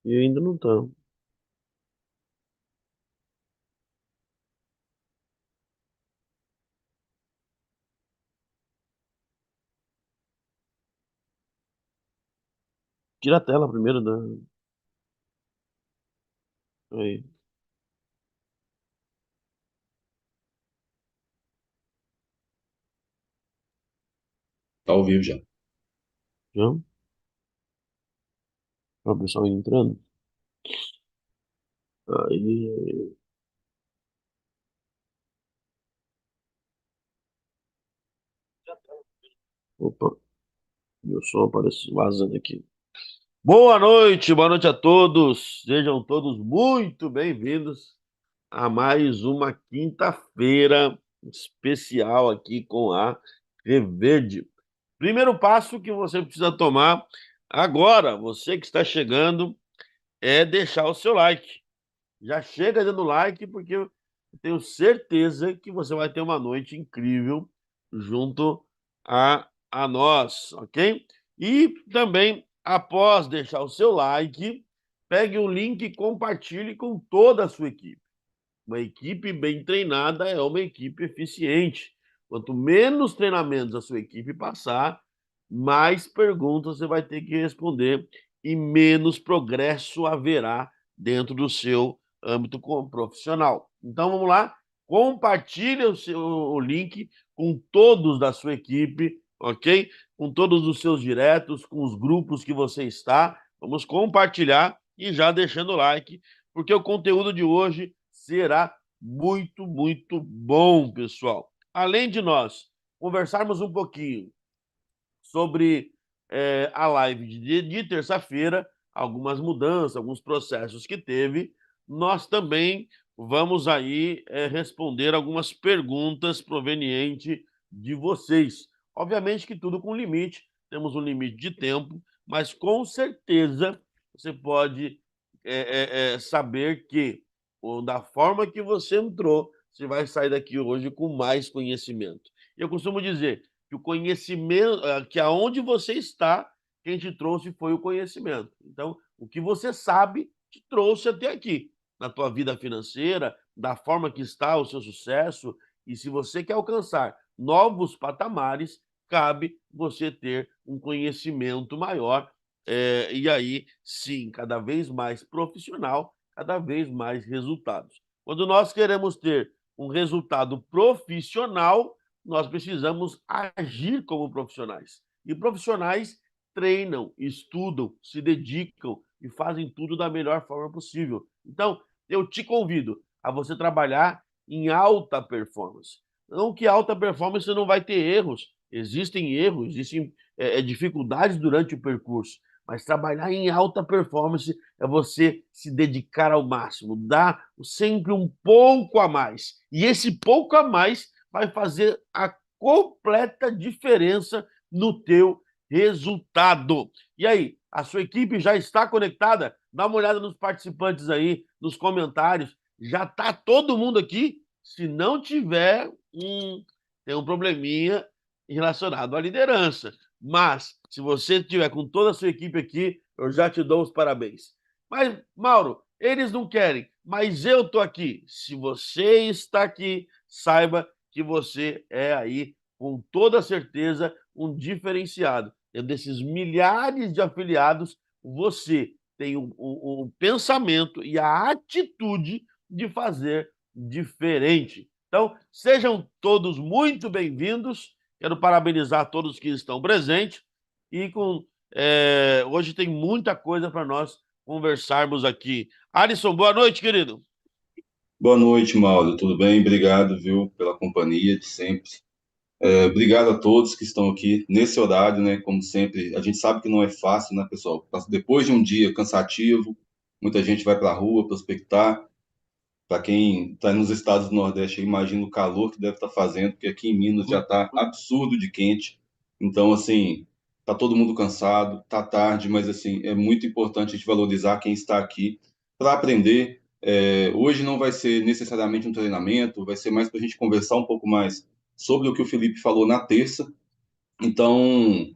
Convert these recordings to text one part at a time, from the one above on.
E ainda não tá. Tira a tela primeiro da. Aí, Tá ao vivo já. já. Ó, o pessoal entrando. Aí. Opa, meu som aparece vazando aqui. Boa noite a todos. Sejam todos muito bem-vindos a mais uma quinta-feira especial aqui com a Reverde. Primeiro passo que você precisa tomar agora, você que está chegando, é deixar o seu like. Já chega dando like, porque eu tenho certeza que você vai ter uma noite incrível junto a nós, ok? E também, após deixar o seu like, pegue o link e compartilhe com toda a sua equipe. Uma equipe bem treinada é uma equipe eficiente. Quanto menos treinamentos a sua equipe passar, mais perguntas você vai ter que responder e menos progresso haverá dentro do seu âmbito profissional. Então vamos lá, compartilhe o link com todos da sua equipe, ok? Com todos os seus diretos, com os grupos que você está. Vamos compartilhar e já deixando o like, porque o conteúdo de hoje será muito, muito bom, pessoal. Além de nós conversarmos um pouquinho sobre a live de terça-feira, algumas mudanças, alguns processos que teve, nós também vamos aí responder algumas perguntas provenientes de vocês. Obviamente que tudo com limite, temos um limite de tempo, mas com certeza você pode saber que da forma que você entrou, você vai sair daqui hoje com mais conhecimento. Eu costumo dizer que o conhecimento, que aonde você está, quem te trouxe foi o conhecimento. Então, o que você sabe te trouxe até aqui, na tua vida financeira, da forma que está o seu sucesso, e se você quer alcançar novos patamares, cabe você ter um conhecimento maior, e aí, sim, cada vez mais profissional, cada vez mais resultados. Quando nós queremos ter um resultado profissional, nós precisamos agir como profissionais. E profissionais treinam, estudam, se dedicam e fazem tudo da melhor forma possível. Então, eu te convido a você trabalhar em alta performance. Não que alta performance você não vai ter erros, existem erros, existem dificuldades durante o percurso, mas trabalhar em alta performance é você se dedicar ao máximo, dar sempre um pouco a mais. E esse pouco a mais vai fazer a completa diferença no teu resultado. E aí, a sua equipe já está conectada? Dá uma olhada nos participantes aí, nos comentários. Já está todo mundo aqui? Se não tiver, tem um probleminha relacionado à liderança. Mas, se você tiver com toda a sua equipe aqui, eu já te dou os parabéns. Mas, Mauro, eles não querem, mas eu estou aqui. Se você está aqui, saiba que você é aí, com toda certeza, um diferenciado. Dentro desses milhares de afiliados, você tem o pensamento e a atitude de fazer diferente. Então, sejam todos muito bem-vindos. Quero parabenizar todos que estão presentes e hoje tem muita coisa para nós conversarmos aqui. Alisson, boa noite, querido. Boa noite, Mauro. Tudo bem? Obrigado, viu, pela companhia de sempre. Obrigado a todos que estão aqui nesse horário, né? Como sempre, a gente sabe que não é fácil, né, pessoal? Depois de um dia cansativo, muita gente vai para a rua prospectar. Para quem está nos estados do Nordeste, eu imagino o calor que deve estar fazendo, porque aqui em Minas já está absurdo de quente. Então, assim, tá todo mundo cansado, tá tarde, mas assim, é muito importante a gente valorizar quem está aqui para aprender. Hoje não vai ser necessariamente um treinamento, vai ser mais para a gente conversar um pouco mais sobre o que o Felipe falou na terça. Então,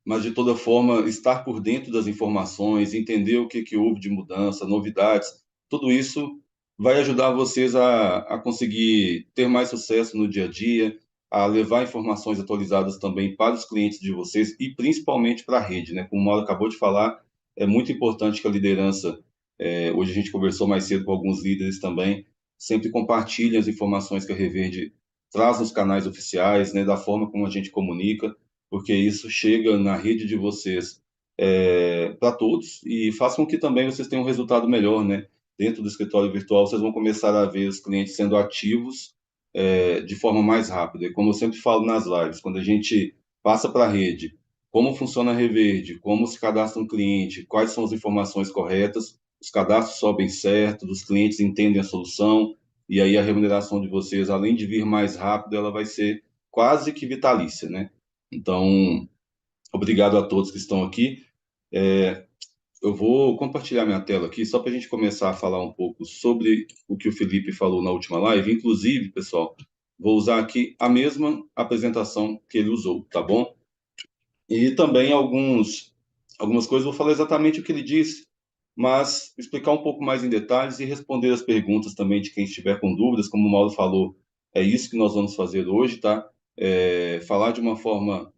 mas de toda forma estar por dentro das informações, entender o que houve de mudança, novidades, tudo isso vai ajudar vocês a conseguir ter mais sucesso no dia a dia, a levar informações atualizadas também para os clientes de vocês e principalmente para a rede, né? Como o Mauro acabou de falar, é muito importante que a liderança, hoje a gente conversou mais cedo com alguns líderes também, sempre compartilhem as informações que a Reverde traz nos canais oficiais, né? Da forma como a gente comunica, porque isso chega na rede de vocês para todos e faz com que também vocês tenham um resultado melhor, né? Dentro do escritório virtual, vocês vão começar a ver os clientes sendo ativos de forma mais rápida. E como eu sempre falo nas lives, quando a gente passa para a rede, como funciona a Reverde, como se cadastra um cliente, quais são as informações corretas, os cadastros sobem certo, os clientes entendem a solução, e aí a remuneração de vocês, além de vir mais rápido, ela vai ser quase que vitalícia, né? Então, obrigado a todos que estão aqui. Eu vou compartilhar minha tela aqui só para a gente começar a falar um pouco sobre o que o Felipe falou na última live. Inclusive, pessoal, vou usar aqui a mesma apresentação que ele usou, tá bom? E também algumas coisas, vou falar exatamente o que ele disse, mas explicar um pouco mais em detalhes e responder as perguntas também de quem estiver com dúvidas, como o Mauro falou, é isso que nós vamos fazer hoje, tá? Falar de uma forma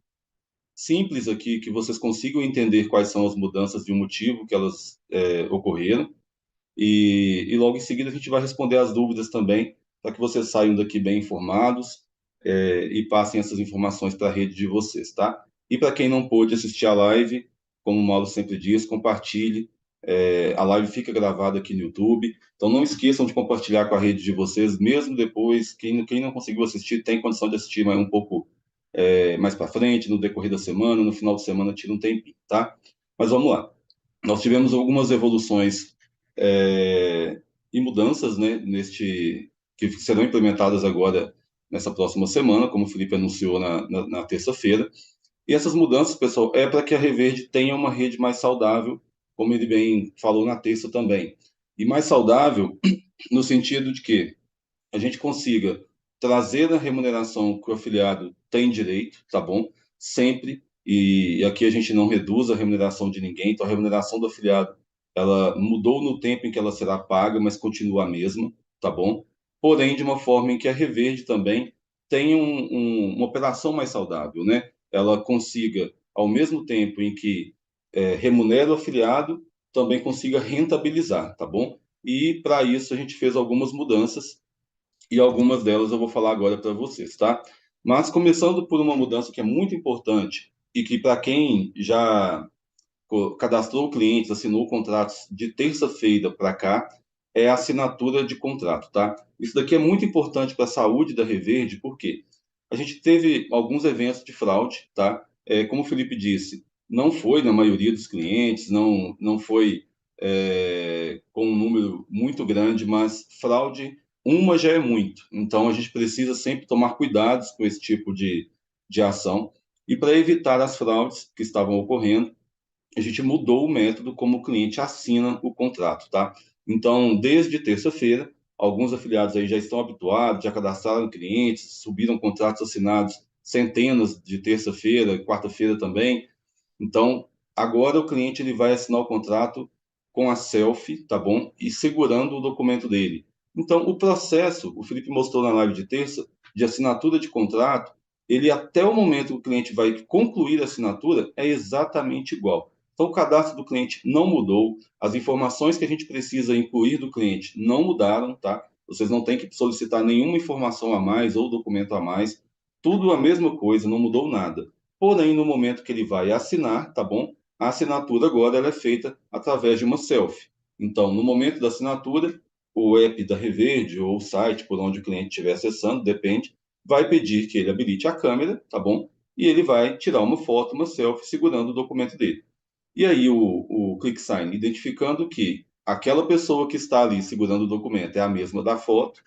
simples aqui, que vocês consigam entender quais são as mudanças e o motivo que elas ocorreram. E logo em seguida a gente vai responder as dúvidas também, para que vocês saiam daqui bem informados e passem essas informações para a rede de vocês, tá? E para quem não pôde assistir a live, como o Mauro sempre diz, compartilhe. A live fica gravada aqui no YouTube, então não esqueçam de compartilhar com a rede de vocês, mesmo depois, quem não conseguiu assistir tem condição de assistir mais um pouco mais para frente, no decorrer da semana, no final de semana, tira um tempinho, tá? Mas vamos lá. Nós tivemos algumas evoluções e mudanças, né, que serão implementadas agora nessa próxima semana, como o Felipe anunciou na terça-feira. E essas mudanças, pessoal, é para que a Reverde tenha uma rede mais saudável, como ele bem falou na terça também. E mais saudável no sentido de que a gente consiga trazer a remuneração que o afiliado tem direito, tá bom? Sempre, e aqui a gente não reduz a remuneração de ninguém, então a remuneração do afiliado, ela mudou no tempo em que ela será paga, mas continua a mesma, tá bom? Porém, de uma forma em que a Reverde também tenha uma operação mais saudável, né? Ela consiga, ao mesmo tempo em que remunera o afiliado, também consiga rentabilizar, tá bom? E para isso a gente fez algumas mudanças e algumas delas eu vou falar agora para vocês, tá? Mas começando por uma mudança que é muito importante e que para quem já cadastrou clientes, assinou contratos de terça-feira para cá, é a assinatura de contrato, tá? Isso daqui é muito importante para a saúde da Reverde, porque a gente teve alguns eventos de fraude, tá? Como o Felipe disse, não foi na maioria dos clientes, não foi com um número muito grande, mas fraude, uma já é muito. Então, a gente precisa sempre tomar cuidados com esse tipo de ação. E para evitar as fraudes que estavam ocorrendo, a gente mudou o método como o cliente assina o contrato, tá? Então, desde terça-feira, alguns afiliados aí já estão habituados, já cadastraram clientes, subiram contratos assinados centenas de terça-feira, quarta-feira também. Então, agora o cliente ele vai assinar o contrato com a selfie, tá bom? E segurando o documento dele. Então, o processo, o Felipe mostrou na live de terça, de assinatura de contrato, ele até o momento que o cliente vai concluir a assinatura é exatamente igual. Então, o cadastro do cliente não mudou, as informações que a gente precisa incluir do cliente não mudaram, tá? Vocês não têm que solicitar nenhuma informação a mais ou documento a mais, tudo a mesma coisa, não mudou nada. Porém, no momento que ele vai assinar, tá bom? A assinatura agora ela é feita através de uma selfie. Então, no momento da assinatura, o app da Reverde ou o site por onde o cliente estiver acessando, depende, vai pedir que ele habilite a câmera, tá bom? E ele vai tirar uma foto, uma selfie, segurando o documento dele. E aí o ClickSign, identificando que aquela pessoa que está ali segurando o documento é a mesma da foto,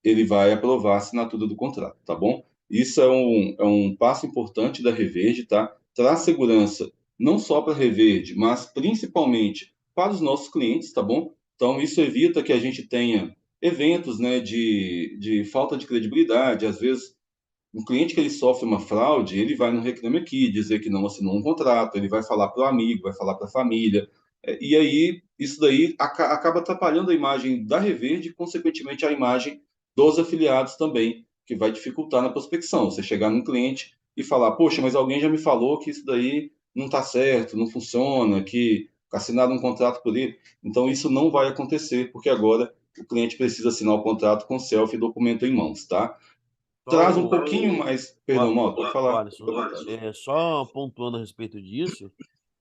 ele vai aprovar a assinatura do contrato, tá bom? Isso é um passo importante da Reverde, tá? Traz segurança não só para a Reverde, mas principalmente para os nossos clientes, tá bom? Então, isso evita que a gente tenha eventos, né, de falta de credibilidade, às vezes um cliente que ele sofre uma fraude, ele vai no Reclame Aqui dizer que não assinou um contrato, ele vai falar para o amigo, vai falar para a família, e aí isso daí acaba atrapalhando a imagem da Reverde e, consequentemente, a imagem dos afiliados também, que vai dificultar na prospecção. Você chegar num cliente e falar, poxa, mas alguém já me falou que isso daí não está certo, não funciona, que assinaram um contrato por ele. Então, isso não vai acontecer, porque agora o cliente precisa assinar o contrato com selfie e documento em mãos, tá? Só Traz um pouquinho mais. Perdão, Mauro, pode o falar. Alisson, Fica à vontade. só pontuando a respeito disso,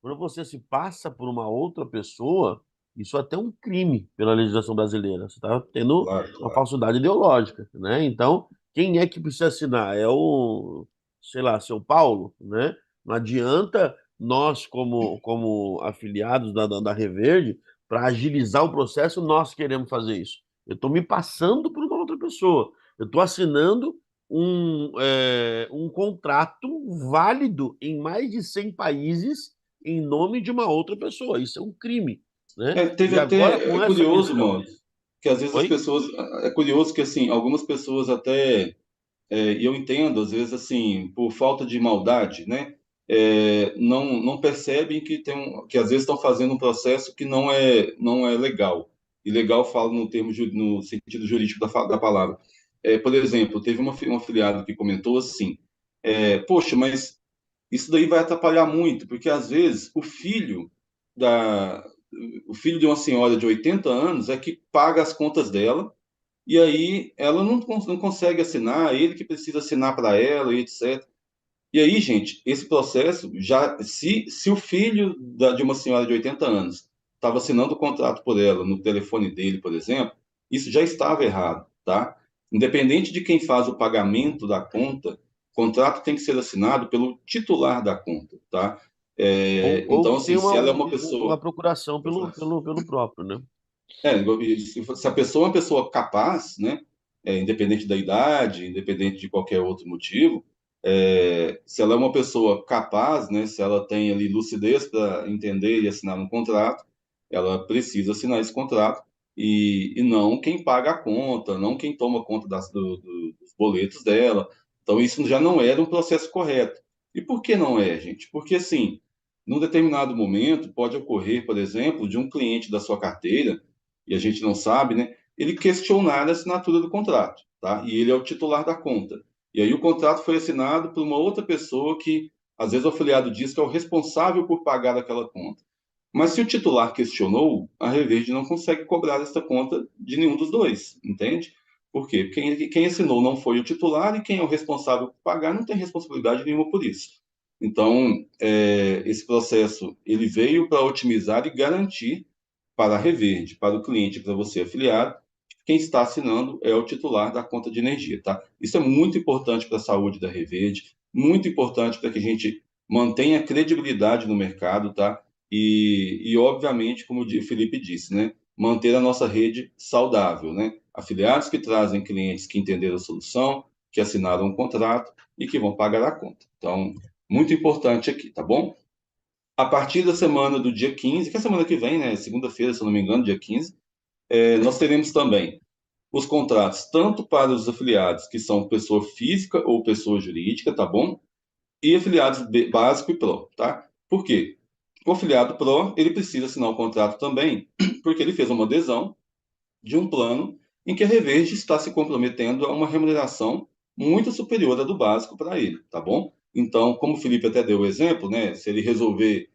quando você se passa por uma outra pessoa, isso até é um crime pela legislação brasileira. Você está tendo Claro, uma claro. falsidade ideológica, né? Então, quem é que precisa assinar? É o, sei lá, seu Paulo, né? Não adianta nós, como afiliados da Reverde, para agilizar o processo, nós queremos fazer isso. Eu estou me passando por uma outra pessoa. Eu estou assinando um contrato válido em mais de 100 países em nome de uma outra pessoa. Isso é um crime, né? Teve E agora até, com é essa curioso, questão. Mauro, que às vezes as Oi? pessoas. É curioso que, assim, algumas pessoas até. E eu entendo, às vezes, assim, por falta de maldade, né? Não percebem que, que às vezes estão fazendo um processo que não é legal. E legal falo no termo, no sentido jurídico da palavra. Por exemplo, teve um afiliado que comentou assim: poxa, mas isso daí vai atrapalhar muito, porque às vezes da, o filho de uma senhora de 80 anos é que paga as contas dela e aí ela não consegue assinar, ele que precisa assinar para ela e etc. E aí, gente, esse processo já, se o filho de uma senhora de 80 anos estava assinando o contrato por ela no telefone dele, por exemplo, isso já estava errado, tá? Independente de quem faz o pagamento da conta, o contrato tem que ser assinado pelo titular da conta, tá? Ou Então, que assim, tem se ela é uma uma pessoa. procuração pelo próprio, né? Se a pessoa é uma pessoa capaz, né, independente da idade, independente de qualquer outro motivo, se ela é uma pessoa capaz, né, se ela tem ali lucidez para entender e assinar um contrato, ela precisa assinar esse contrato e não quem paga a conta, não quem toma conta dos boletos dela. Então, isso já não era um processo correto. E por que não é, gente? Porque, assim, num determinado momento, pode ocorrer, por exemplo, de um cliente da sua carteira e a gente não sabe, né? Ele questionar a assinatura do contrato, tá? E ele é o titular da conta. E aí o contrato foi assinado por uma outra pessoa que, às vezes, o afiliado diz que é o responsável por pagar aquela conta. Mas se o titular questionou, a Reverde não consegue cobrar essa conta de nenhum dos dois, entende? Por quê? Porque quem assinou não foi o titular e quem é o responsável por pagar não tem responsabilidade nenhuma por isso. Então, esse processo ele veio para otimizar e garantir para a Reverde, para o cliente, para você afiliado, quem está assinando é o titular da conta de energia, tá? Isso é muito importante para a saúde da Reverde, muito importante para que a gente mantenha credibilidade no mercado, tá? Obviamente, como o Felipe disse, né? Manter a nossa rede saudável, né? Afiliados que trazem clientes que entenderam a solução, que assinaram um contrato e que vão pagar a conta. Então, muito importante aqui, tá bom? A partir da semana do dia 15, que é a semana que vem, né? Segunda-feira, se eu não me engano, dia 15, nós teremos também os contratos tanto para os afiliados que são pessoa física ou pessoa jurídica, tá bom? E afiliados básico e pro, tá? Por quê? O afiliado pro, ele precisa assinar o contrato também, porque ele fez uma adesão de um plano em que a Reverde está se comprometendo a uma remuneração muito superior à do básico para ele, tá bom? Então, como o Felipe até deu o exemplo, né? Se ele resolver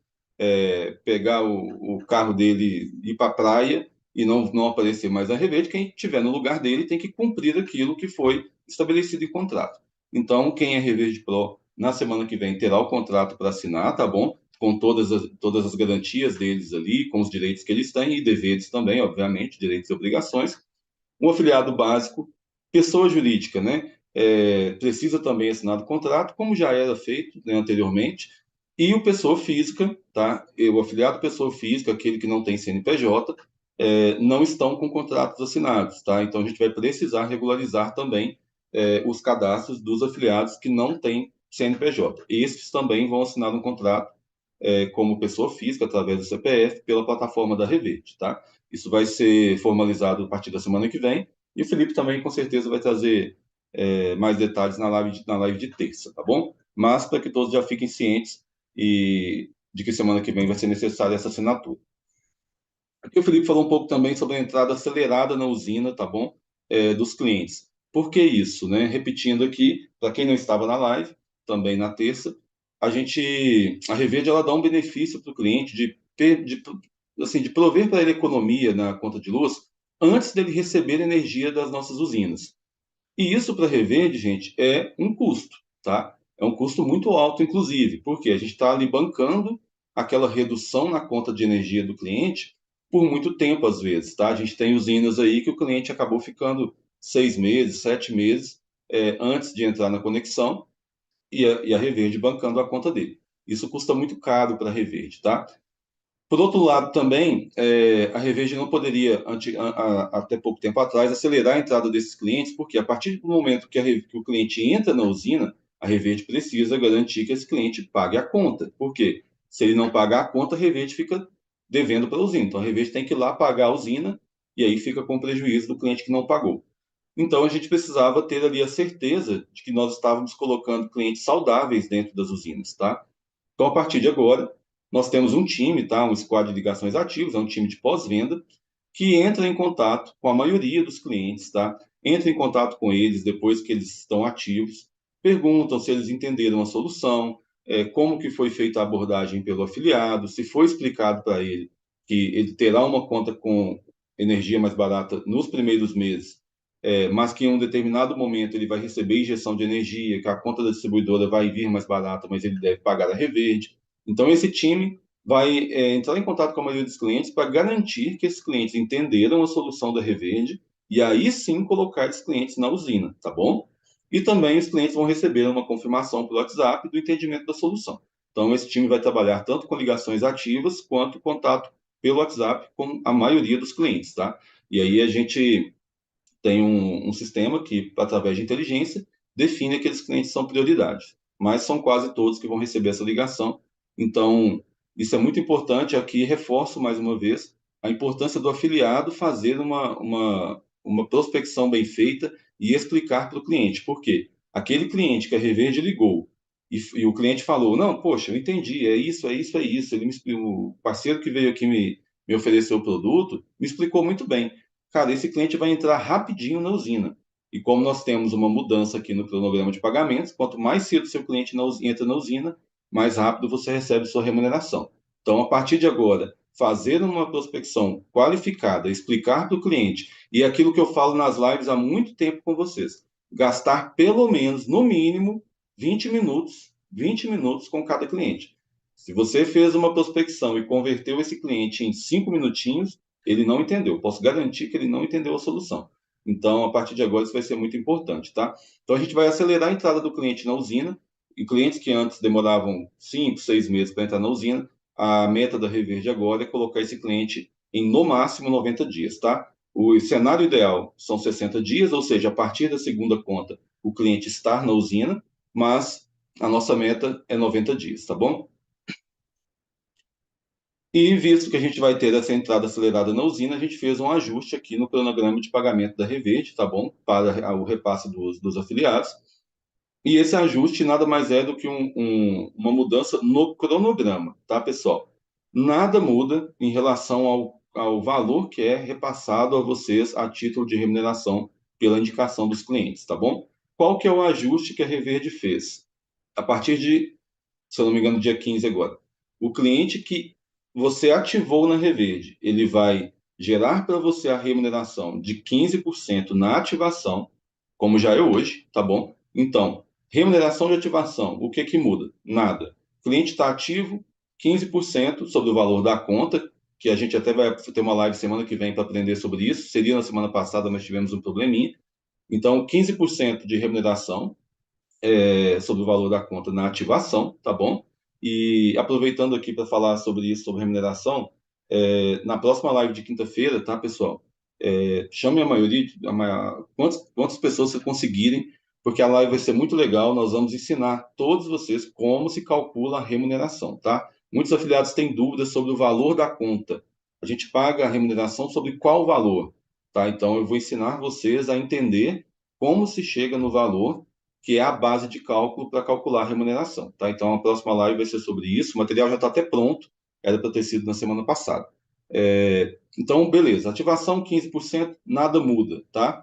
pegar o carro dele e ir para a praia e não aparecer mais na Reverde, quem estiver no lugar dele tem que cumprir aquilo que foi estabelecido em contrato. Então, quem é Reverde Pro, na semana que vem terá o contrato para assinar, tá bom? Com todas as garantias deles ali, com os direitos que eles têm e deveres também, obviamente, direitos e obrigações. Um afiliado básico, pessoa jurídica, né? Precisa também assinar o contrato, como já era feito, né, anteriormente, e o pessoa física, tá? E o afiliado pessoa física, aquele que não tem CNPJ, não estão com contratos assinados, tá? Então a gente vai precisar regularizar também os cadastros dos afiliados que não têm CNPJ. Esses também vão assinar um contrato como pessoa física, através do CPF, pela plataforma da Reverte, tá? Isso vai ser formalizado a partir da semana que vem, e o Felipe também, com certeza, vai trazer mais detalhes na live de terça, tá bom? Mas para que todos já fiquem cientes e de que semana que vem vai ser necessária essa assinatura. Aqui o Felipe falou um pouco também sobre a entrada acelerada na usina, tá bom? Dos clientes. Por que isso, né? Repetindo aqui, para quem não estava na live, também na terça, a Reverde ela dá um benefício para o cliente assim, de prover para ele economia na conta de luz antes dele receber energia das nossas usinas. E isso para Reverde, gente, é um custo, tá? É um custo muito alto, inclusive, porque a gente está ali bancando aquela redução na conta de energia do cliente por muito tempo, às vezes, tá? A gente tem usinas aí que o cliente acabou ficando 6 meses, 7 meses, antes de entrar na conexão e a Reverde bancando a conta dele. Isso custa muito caro para a Reverde, tá? Por outro lado, também, a Reverde não poderia, até pouco tempo atrás, acelerar a entrada desses clientes, porque a partir do momento que o cliente entra na usina, a Reverde precisa garantir que esse cliente pague a conta. Por quê? Se ele não pagar a conta, a Reverde fica devendo para a usina. Então, a Reverde tem que ir lá pagar a usina e aí fica com prejuízo do cliente que não pagou. Então, a gente precisava ter ali a certeza de que nós estávamos colocando clientes saudáveis dentro das usinas, tá? Então, a partir de agora, nós temos um time, tá? Um squad de ligações ativos, é um time de pós-venda, que entra em contato com a maioria dos clientes, tá? Entra em contato com eles depois que eles estão ativos, perguntam se eles entenderam a solução, como que foi feita a abordagem pelo afiliado, se foi explicado para ele que ele terá uma conta com energia mais barata nos primeiros meses, mas que em um determinado momento ele vai receber injeção de energia, que a conta da distribuidora vai vir mais barata, mas ele deve pagar a Reverde. Então, esse time vai entrar em contato com a maioria dos clientes para garantir que esses clientes entenderam a solução da Reverde e aí sim colocar esses clientes na usina, tá bom? E também os clientes vão receber uma confirmação pelo WhatsApp do entendimento da solução. Então, esse time vai trabalhar tanto com ligações ativas quanto contato pelo WhatsApp com a maioria dos clientes, tá? E aí a gente tem um sistema que, através de inteligência, define aqueles clientes que são prioridade. Mas são quase todos que vão receber essa ligação. Então, isso é muito importante. Aqui reforço mais uma vez a importância do afiliado fazer uma prospecção bem feita e explicar para o cliente. Por quê? Aquele cliente que a Reverde ligou e o cliente falou: Não, poxa, eu entendi, é isso, é isso, é isso. O parceiro que veio aqui me ofereceu o produto me explicou muito bem. Cara, esse cliente vai entrar rapidinho na usina. E como nós temos uma mudança aqui no cronograma de pagamentos, quanto mais cedo seu cliente entra na usina, mais rápido você recebe sua remuneração. Então, a partir de agora, fazer uma prospecção qualificada, explicar para o cliente, e é aquilo que eu falo nas lives há muito tempo com vocês, gastar pelo menos, no mínimo, 20 minutos com cada cliente. Se você fez uma prospecção e converteu esse cliente em 5 minutinhos, ele não entendeu. Posso garantir que ele não entendeu a solução. Então, a partir de agora, isso vai ser muito importante, tá? Então, a gente vai acelerar a entrada do cliente na usina. E clientes que antes demoravam 5, 6 meses para entrar na usina, a meta da Reverde agora é colocar esse cliente em, no máximo, 90 dias, tá? O cenário ideal são 60 dias, ou seja, a partir da segunda conta, o cliente estar na usina, mas a nossa meta é 90 dias, tá bom? E visto que a gente vai ter essa entrada acelerada na usina, a gente fez um ajuste aqui no cronograma de pagamento da Reverde, tá bom? Para o repasse dos afiliados. E esse ajuste nada mais é do que uma mudança no cronograma, tá, pessoal? Nada muda em relação ao valor que é repassado a vocês a título de remuneração pela indicação dos clientes, tá bom? Qual que é o ajuste que a Reverde fez? A partir de, se eu não me engano, dia 15 agora. O cliente que você ativou na Reverde, ele vai gerar para você a remuneração de 15% na ativação, como já é hoje, tá bom? Então, remuneração de ativação, o que que muda? Nada. O cliente está ativo, 15% sobre o valor da conta, que a gente até vai ter uma live semana que vem para aprender sobre isso. Seria na semana passada, mas tivemos um probleminha. Então, 15% de remuneração sobre o valor da conta na ativação, tá bom? E aproveitando aqui para falar sobre isso, sobre remuneração, na próxima live de quinta-feira, tá, pessoal? Chame a maioria, quantas pessoas vocês conseguirem, porque a live vai ser muito legal. Nós vamos ensinar todos vocês como se calcula a remuneração, tá? Muitos afiliados têm dúvidas sobre o valor da conta. A gente paga a remuneração sobre qual valor, tá? Então, eu vou ensinar vocês a entender como se chega no valor que é a base de cálculo para calcular a remuneração, tá? Então, a próxima live vai ser sobre isso. O material já está até pronto, era para ter sido na semana passada. Então, beleza. Ativação 15%, nada muda, tá?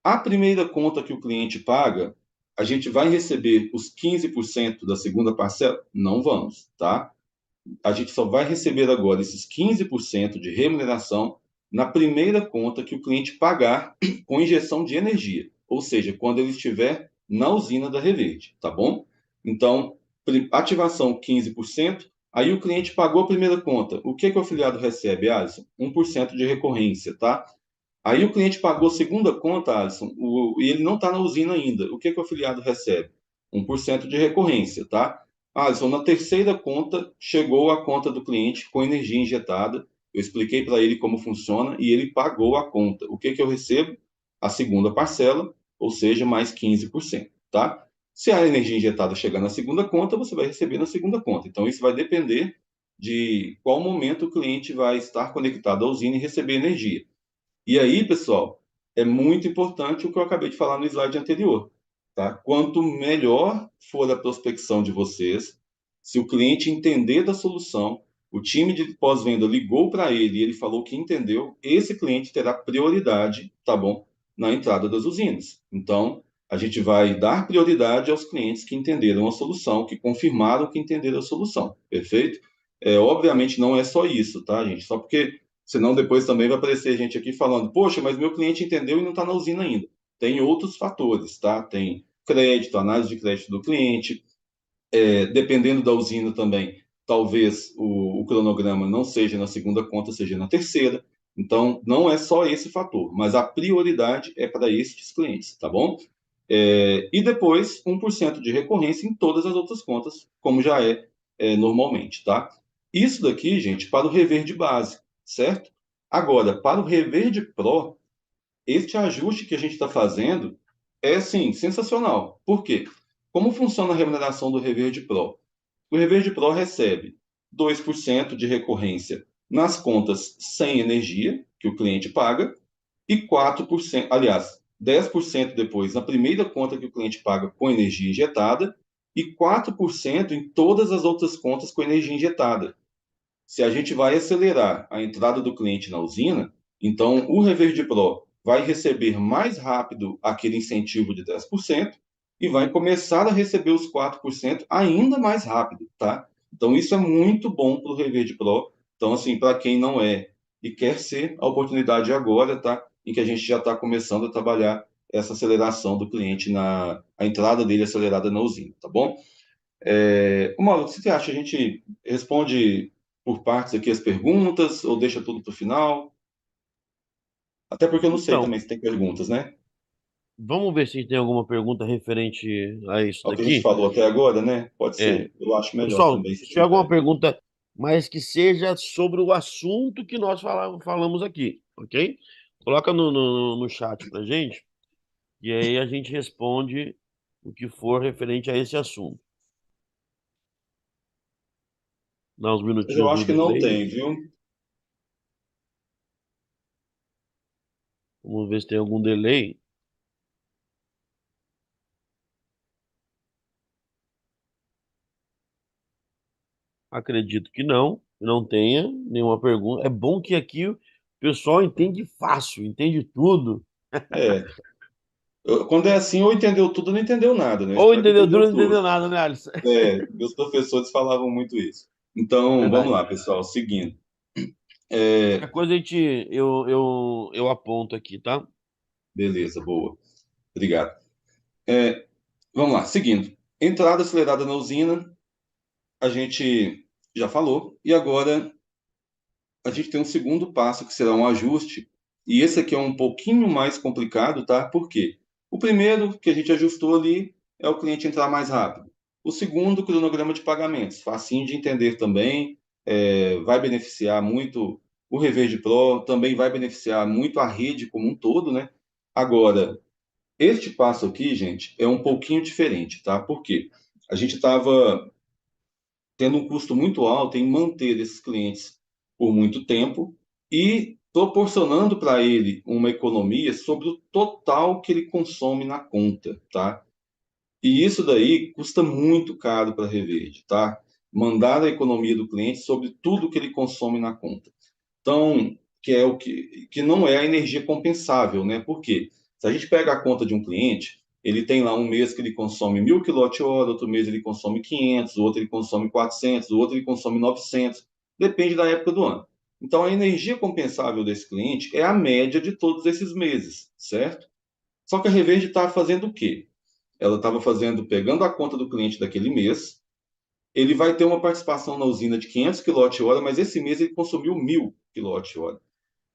A primeira conta que o cliente paga, a gente vai receber os 15% da segunda parcela? Não vamos, tá? A gente só vai receber agora esses 15% de remuneração na primeira conta que o cliente pagar com injeção de energia, ou seja, quando ele estiver na usina da Reverde, tá bom? Então, ativação 15%, aí o cliente pagou a primeira conta. O que que o afiliado recebe, Alisson? 1% de recorrência, tá? Aí o cliente pagou a segunda conta, Alisson, e ele não está na usina ainda. O que que o afiliado recebe? 1% de recorrência, tá? Alisson, na terceira conta, chegou a conta do cliente com energia injetada. Eu expliquei para ele como funciona e ele pagou a conta. O que que eu recebo? A segunda parcela, ou seja, mais 15%, tá? Se a energia injetada chegar na segunda conta, você vai receber na segunda conta. Então, isso vai depender de qual momento o cliente vai estar conectado à usina e receber energia. E aí, pessoal, é muito importante o que eu acabei de falar no slide anterior, tá? Quanto melhor for a prospecção de vocês, se o cliente entender da solução, o time de pós-venda ligou para ele e ele falou que entendeu, esse cliente terá prioridade, tá bom, na entrada das usinas. Então, a gente vai dar prioridade aos clientes que entenderam a solução, que confirmaram que entenderam a solução, perfeito? Obviamente não é só isso, tá, gente? Só porque senão depois também vai aparecer gente aqui falando, poxa, mas meu cliente entendeu e não está na usina ainda. Tem outros fatores, tá? Tem crédito, análise de crédito do cliente, dependendo da usina também, talvez o cronograma não seja na segunda conta, seja na terceira. Então, não é só esse fator, mas a prioridade é para estes clientes, tá bom? E depois, 1% de recorrência em todas as outras contas, como já normalmente, tá? Isso daqui, gente, para o Reverde base, certo? Agora, para o Reverde Pro, este ajuste que a gente está fazendo é, sim, sensacional. Por quê? Como funciona a remuneração do Reverde Pro? O Reverde Pro recebe 2% de recorrência nas contas sem energia, que o cliente paga, e 4%, aliás, 10% depois na primeira conta que o cliente paga com energia injetada e 4% em todas as outras contas com energia injetada. Se a gente vai acelerar a entrada do cliente na usina, então o Reverde Pro vai receber mais rápido aquele incentivo de 10% e vai começar a receber os 4% ainda mais rápido, tá? Então isso é muito bom para o Reverde Pro. Então, assim, para quem não é e quer ser, a oportunidade agora, tá? Em que a gente já está começando a trabalhar essa aceleração do cliente a entrada dele acelerada na usina, tá bom? Mauro, o que você acha? A gente responde por partes aqui as perguntas ou deixa tudo para o final? Até porque eu não sei Então, também se tem perguntas, né? vamos ver se tem alguma pergunta referente a isso Ao que a gente daqui. falou até agora, né? Pode É, ser. Eu acho melhor pessoal, também se se tiver alguma tiver. pergunta, mas que seja sobre o assunto que nós falamos aqui, ok? Coloca no chat pra gente e aí a gente responde o que for referente a esse assunto. Dá uns Mas eu minutinhos do acho que não delay. tem, viu? Vamos ver se tem algum delay. Acredito que não tenha nenhuma pergunta. É bom que aqui o pessoal entende fácil, entende tudo. É. Quando é assim, ou entendeu tudo ou não entendeu nada, né? Eu Ou espero que entendeu tudo, entendeu não entendeu tudo. nada, né, Alisson? Meus professores falavam muito isso. Então, vamos Verdade. lá, pessoal. Seguindo. Qualquer coisa a gente, eu aponto aqui, tá? Beleza, boa. Obrigado. Vamos lá, seguindo. Entrada acelerada na usina, a gente já falou, e agora a gente tem um segundo passo que será um ajuste, e esse aqui é um pouquinho mais complicado, tá? Por quê? O primeiro que a gente ajustou ali é o cliente entrar mais rápido. O segundo, cronograma de pagamentos, facinho de entender também, vai beneficiar muito o Reverde Pro, também vai beneficiar muito a rede como um todo, né? Agora, este passo aqui, gente, é um pouquinho diferente, tá? Por quê? A gente estava tendo um custo muito alto em manter esses clientes por muito tempo e proporcionando para ele uma economia sobre o total que ele consome na conta, tá? E isso daí custa muito caro para a Reverde, tá? Mandar a economia do cliente sobre tudo que ele consome na conta. Então, que é o que não é a energia compensável, né? Por quê? Se a gente pega a conta de um cliente, ele tem lá um mês que ele consome 1.000 kWh, outro mês ele consome 500, o outro ele consome 400, o outro ele consome 900, depende da época do ano. Então, a energia compensável desse cliente é a média de todos esses meses, certo? Só que a Reverde está fazendo o quê? Ela estava fazendo, pegando a conta do cliente daquele mês, ele vai ter uma participação na usina de 500 kWh, mas esse mês ele consumiu 1.000 kWh.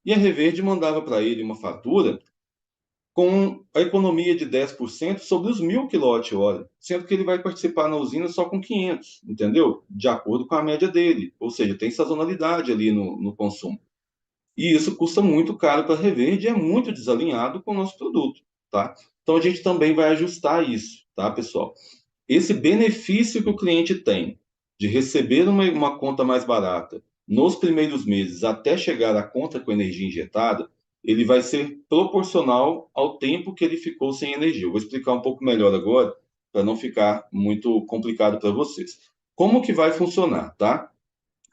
E a Reverde mandava para ele uma fatura com a economia de 10% sobre os 1.000 kWh, sendo que ele vai participar na usina só com 500, entendeu? De acordo com a média dele. Ou seja, tem sazonalidade ali no consumo. E isso custa muito caro para a Reverde e é muito desalinhado com o nosso produto, tá? Então a gente também vai ajustar isso, tá, pessoal? Esse benefício que o cliente tem de receber uma conta mais barata nos primeiros meses até chegar à conta com energia injetada, ele vai ser proporcional ao tempo que ele ficou sem energia. Eu vou explicar um pouco melhor agora, para não ficar muito complicado para vocês. Como que vai funcionar, tá?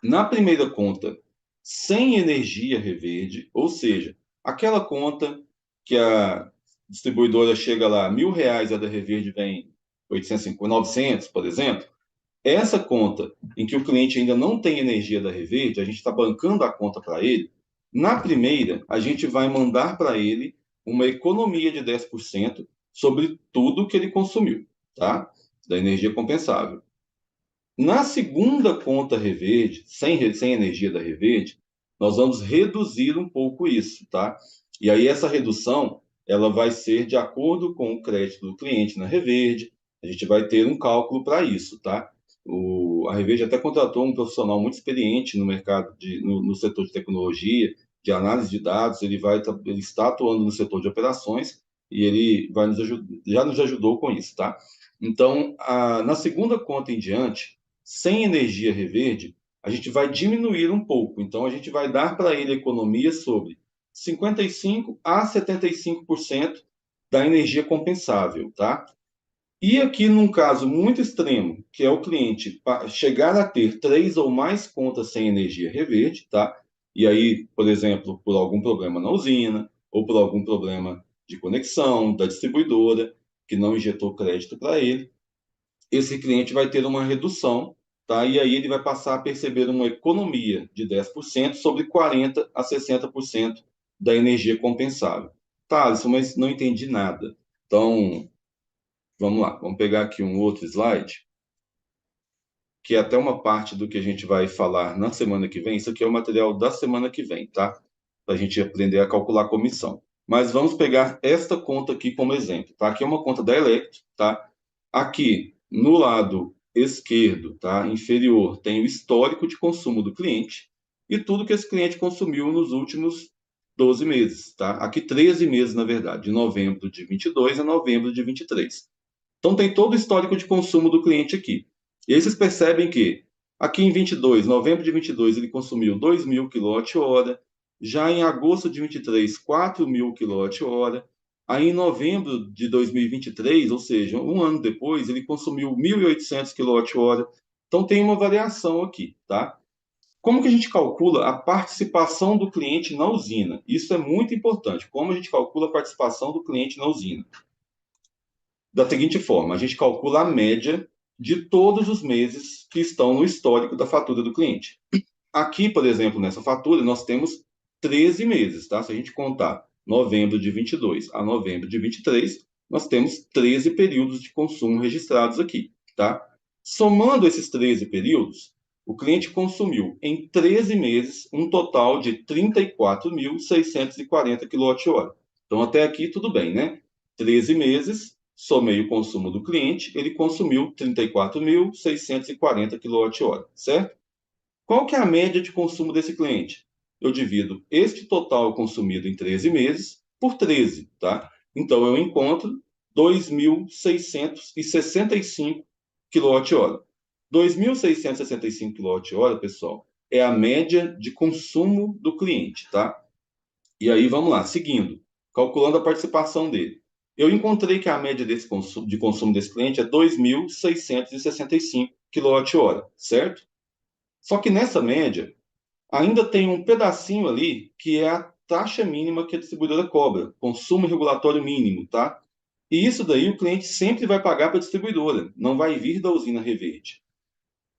Na primeira conta, sem energia reverde, ou seja, aquela conta que a distribuidora chega lá, R$ 1.000, a da Reverde vem 850, 900, por exemplo. Essa conta em que o cliente ainda não tem energia da Reverde, a gente está bancando a conta para ele. Na primeira, a gente vai mandar para ele uma economia de 10% sobre tudo que ele consumiu, tá? Da energia compensável. Na segunda conta Reverde, sem energia da Reverde, nós vamos reduzir um pouco isso, tá? E aí essa redução, ela vai ser de acordo com o crédito do cliente na Reverde, a gente vai ter um cálculo para isso, tá? A Reverde até contratou um profissional muito experiente no mercado, no setor de tecnologia, de análise de dados, ele está atuando no setor de operações e ele vai já nos ajudou com isso, tá? Então, na segunda conta em diante, sem energia reverde, a gente vai diminuir um pouco. Então, a gente vai dar para ele economia sobre 55% a 75% da energia compensável, tá? E aqui, num caso muito extremo, que é o cliente chegar a ter 3 ou mais contas sem energia reverde, tá? E aí, por exemplo, por algum problema na usina, ou por algum problema de conexão da distribuidora, que não injetou crédito para ele, esse cliente vai ter uma redução, tá? E aí ele vai passar a perceber uma economia de 10% sobre 40% a 60% da energia compensável. Tá, Alisson, mas não entendi nada. Então, vamos lá, vamos pegar aqui um outro slide, que é até uma parte do que a gente vai falar na semana que vem. Isso aqui é o material da semana que vem, tá? Para a gente aprender a calcular a comissão. Mas vamos pegar esta conta aqui como exemplo, tá? Aqui é uma conta da Electro, tá? Aqui, no lado esquerdo, tá? Inferior, tem o histórico de consumo do cliente e tudo que esse cliente consumiu nos últimos 12 meses, tá? Aqui 13 meses, na verdade, de novembro de 22 a novembro de 23. Então, tem todo o histórico de consumo do cliente aqui. E aí vocês percebem que aqui em 22, novembro de 22, ele consumiu 2.000 kWh, já em agosto de 23, 4.000 kWh, aí em novembro de 2023, ou seja, um ano depois, ele consumiu 1.800 kWh. Então, tem uma variação aqui, tá? Como que a gente calcula a participação do cliente na usina? Isso é muito importante. Como a gente calcula a participação do cliente na usina? Da seguinte forma: a gente calcula a média de todos os meses que estão no histórico da fatura do cliente. Aqui, por exemplo, nessa fatura, nós temos 13 meses, tá? Se a gente contar novembro de 22 a novembro de 23, nós temos 13 períodos de consumo registrados aqui, tá? Somando esses 13 períodos, o cliente consumiu em 13 meses um total de 34.640 kWh. Então, até aqui tudo bem, né? 13 meses, somei o consumo do cliente, ele consumiu 34.640 kWh, certo? Qual que é a média de consumo desse cliente? Eu divido este total consumido em 13 meses por 13, tá? Então, eu encontro 2.665 kWh. 2.665 kWh, pessoal, é a média de consumo do cliente, tá? E aí, vamos lá, seguindo, calculando a participação dele. Eu encontrei que a média de consumo desse cliente é 2.665 kWh, certo? Só que nessa média, ainda tem um pedacinho ali que é a taxa mínima que a distribuidora cobra, consumo regulatório mínimo, tá? E isso daí o cliente sempre vai pagar para a distribuidora, não vai vir da usina reverde.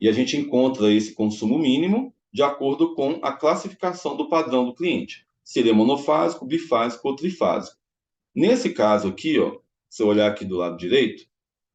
E a gente encontra esse consumo mínimo de acordo com a classificação do padrão do cliente. Se ele é monofásico, bifásico ou trifásico. Nesse caso aqui, ó, se eu olhar aqui do lado direito,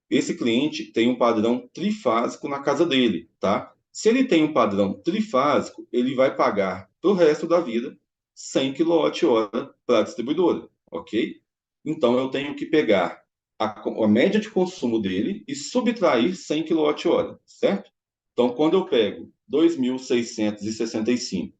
esse cliente tem um padrão trifásico na casa dele, tá? Se ele tem um padrão trifásico, ele vai pagar para o resto da vida 100 kWh para a distribuidora, ok? Então eu tenho que pegar a média de consumo dele e subtrair 100 kWh, certo? Então quando eu pego 2.665,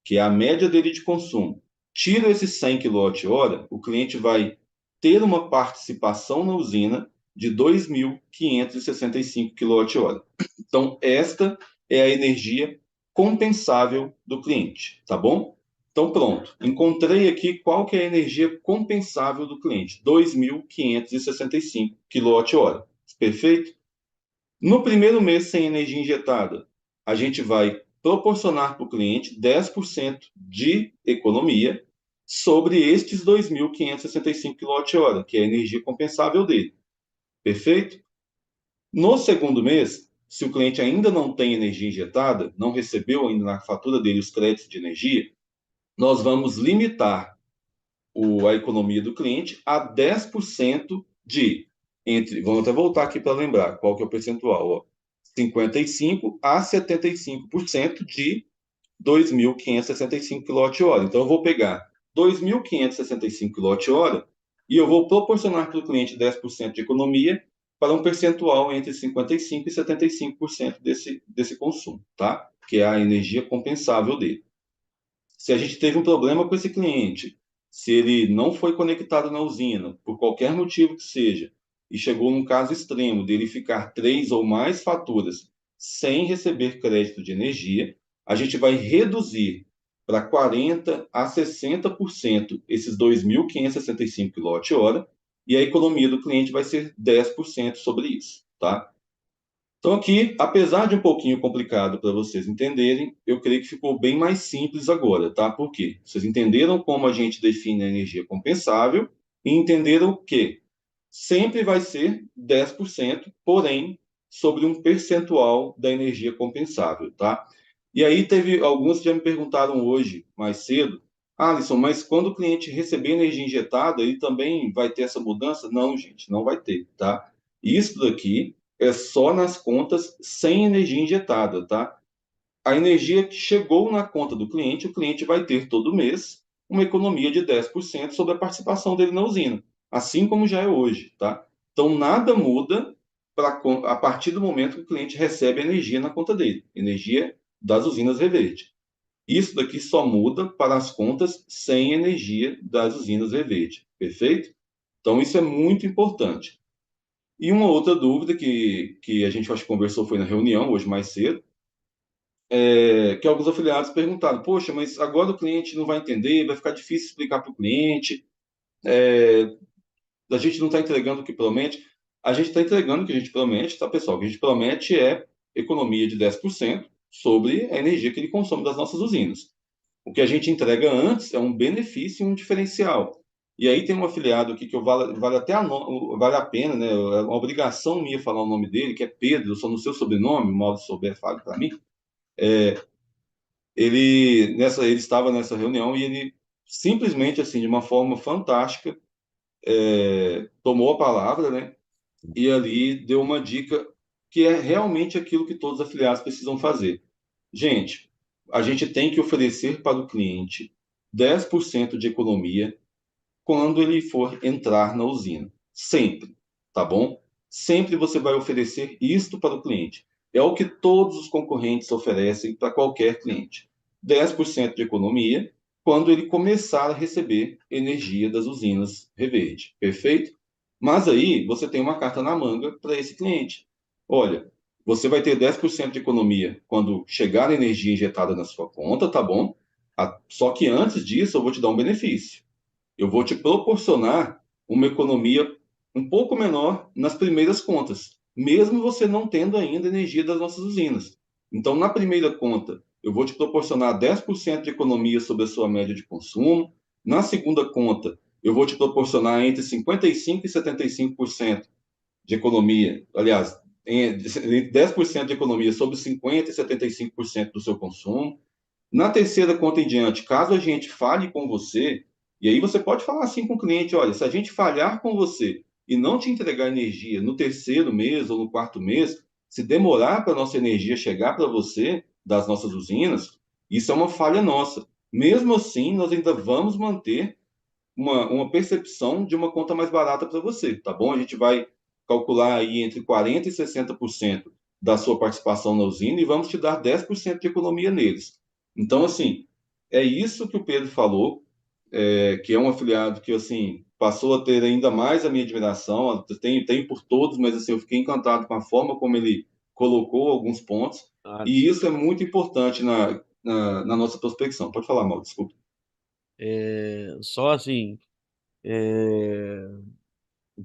que é a média dele de consumo, tiro esses 100 kWh, o cliente vai ter uma participação na usina de 2.565 kWh. Então, esta é a energia compensável do cliente, tá bom? Então, pronto. Encontrei aqui qual que é a energia compensável do cliente, 2.565 kWh. Perfeito? No primeiro mês sem energia injetada, a gente vai proporcionar para o cliente 10% de economia sobre estes 2.565 kWh, que é a energia compensável dele. Perfeito? No segundo mês, se o cliente ainda não tem energia injetada, não recebeu ainda na fatura dele os créditos de energia, nós vamos limitar a economia do cliente a 10% vamos até voltar aqui para lembrar qual que é o percentual, ó, 55% a 75% de 2.565 kWh. Então, eu vou pegar 2.565 kWh e eu vou proporcionar para o cliente 10% de economia para um percentual entre 55% e 75% desse consumo, tá? Que é a energia compensável dele. Se a gente teve um problema com esse cliente, se ele não foi conectado na usina, por qualquer motivo que seja, e chegou num caso extremo dele ficar 3 ou mais faturas sem receber crédito de energia, a gente vai reduzir para 40% a 60% esses 2.565 kWh e a economia do cliente vai ser 10% sobre isso, tá? Então, aqui, apesar de um pouquinho complicado para vocês entenderem, eu creio que ficou bem mais simples agora, tá? Por quê? Vocês entenderam como a gente define a energia compensável e entenderam que sempre vai ser 10%, porém, sobre um percentual da energia compensável, tá? E aí teve alguns que já me perguntaram hoje, mais cedo, Alisson, mas quando o cliente receber energia injetada, ele também vai ter essa mudança? Não, gente, não vai ter, tá? Isso daqui é só nas contas sem energia injetada, tá? A energia que chegou na conta do cliente, o cliente vai ter todo mês uma economia de 10% sobre a participação dele na usina, assim como já é hoje, tá? Então, nada muda a partir do momento que o cliente recebe energia na conta dele, energia das usinas Reverde. Isso daqui só muda para as contas sem energia das usinas Reverde, perfeito? Então, isso é muito importante. E uma outra dúvida que a gente acho que conversou foi na reunião, hoje mais cedo, que alguns afiliados perguntaram: poxa, mas agora o cliente não vai entender, vai ficar difícil explicar para o cliente, a gente não está entregando o que promete. A gente está entregando o que a gente promete, tá, pessoal? O que a gente promete é economia de 10% sobre a energia que ele consome das nossas usinas. O que a gente entrega antes é um benefício e um diferencial. E aí tem um afiliado aqui que vale até vale a pena, né? É uma obrigação minha falar o nome dele, que é Pedro, eu sou no seu sobrenome, o Mauro souber, fale para mim. Ele estava nessa reunião e ele simplesmente, assim, de uma forma fantástica, tomou a palavra, né? E ali deu uma dica que é realmente aquilo que todos os afiliados precisam fazer. Gente, a gente tem que oferecer para o cliente 10% de economia quando ele for entrar na usina. Sempre, tá bom? Sempre você vai oferecer isto para o cliente. É o que todos os concorrentes oferecem para qualquer cliente. 10% de economia quando ele começar a receber energia das usinas Reverde. Perfeito? Mas aí você tem uma carta na manga para esse cliente. Olha, você vai ter 10% de economia quando chegar a energia injetada na sua conta, tá bom? Só que antes disso, eu vou te dar um benefício. Eu vou te proporcionar uma economia um pouco menor nas primeiras contas, mesmo você não tendo ainda energia das nossas usinas. Então, na primeira conta, eu vou te proporcionar 10% de economia sobre a sua média de consumo. Na segunda conta, eu vou te proporcionar entre 55% e 75% de economia, aliás, 10% de economia sobre 50% e 75% do seu consumo. Na terceira conta em diante, caso a gente falhe com você, e aí você pode falar assim com o cliente: olha, se a gente falhar com você e não te entregar energia no terceiro mês ou no quarto mês, se demorar para a nossa energia chegar para você das nossas usinas, isso é uma falha nossa. Mesmo assim, nós ainda vamos manter uma percepção de uma conta mais barata para você, tá bom? A gente vai calcular aí entre 40% e 60% da sua participação na usina e vamos te dar 10% de economia neles. Então, assim, é isso que o Pedro falou, que é um afiliado que, assim, passou a ter ainda mais a minha admiração, tenho por todos, mas, assim, eu fiquei encantado com a forma como ele colocou alguns pontos, Ah, e isso é muito importante na nossa prospecção. Pode falar, Mal, desculpa. só assim, é,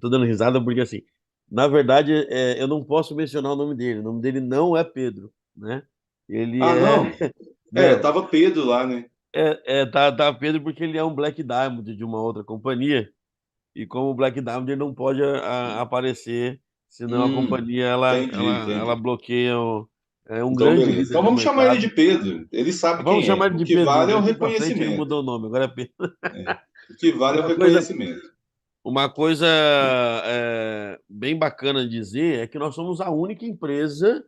tô dando risada porque assim, na verdade, eu não posso mencionar o nome dele. O nome dele não é Pedro, né? Ele Ah, é, não. não, Tava Pedro lá, né? tá Pedro porque ele é um Black Diamond de uma outra companhia. E como o Black Diamond ele não pode aparecer, senão a companhia Entendi, ela entendi. bloqueia um Então, grande beleza. líder Então do vamos chamar ele de mercado. Pedro. Ele sabe Vamos quem chamar é. ele O de que Pedro. vale é o Daqui para frente ele reconhecimento. mudou o nome, agora é Pedro. O que vale é o Uma coisa, reconhecimento. uma coisa bem bacana de dizer é que nós somos a única empresa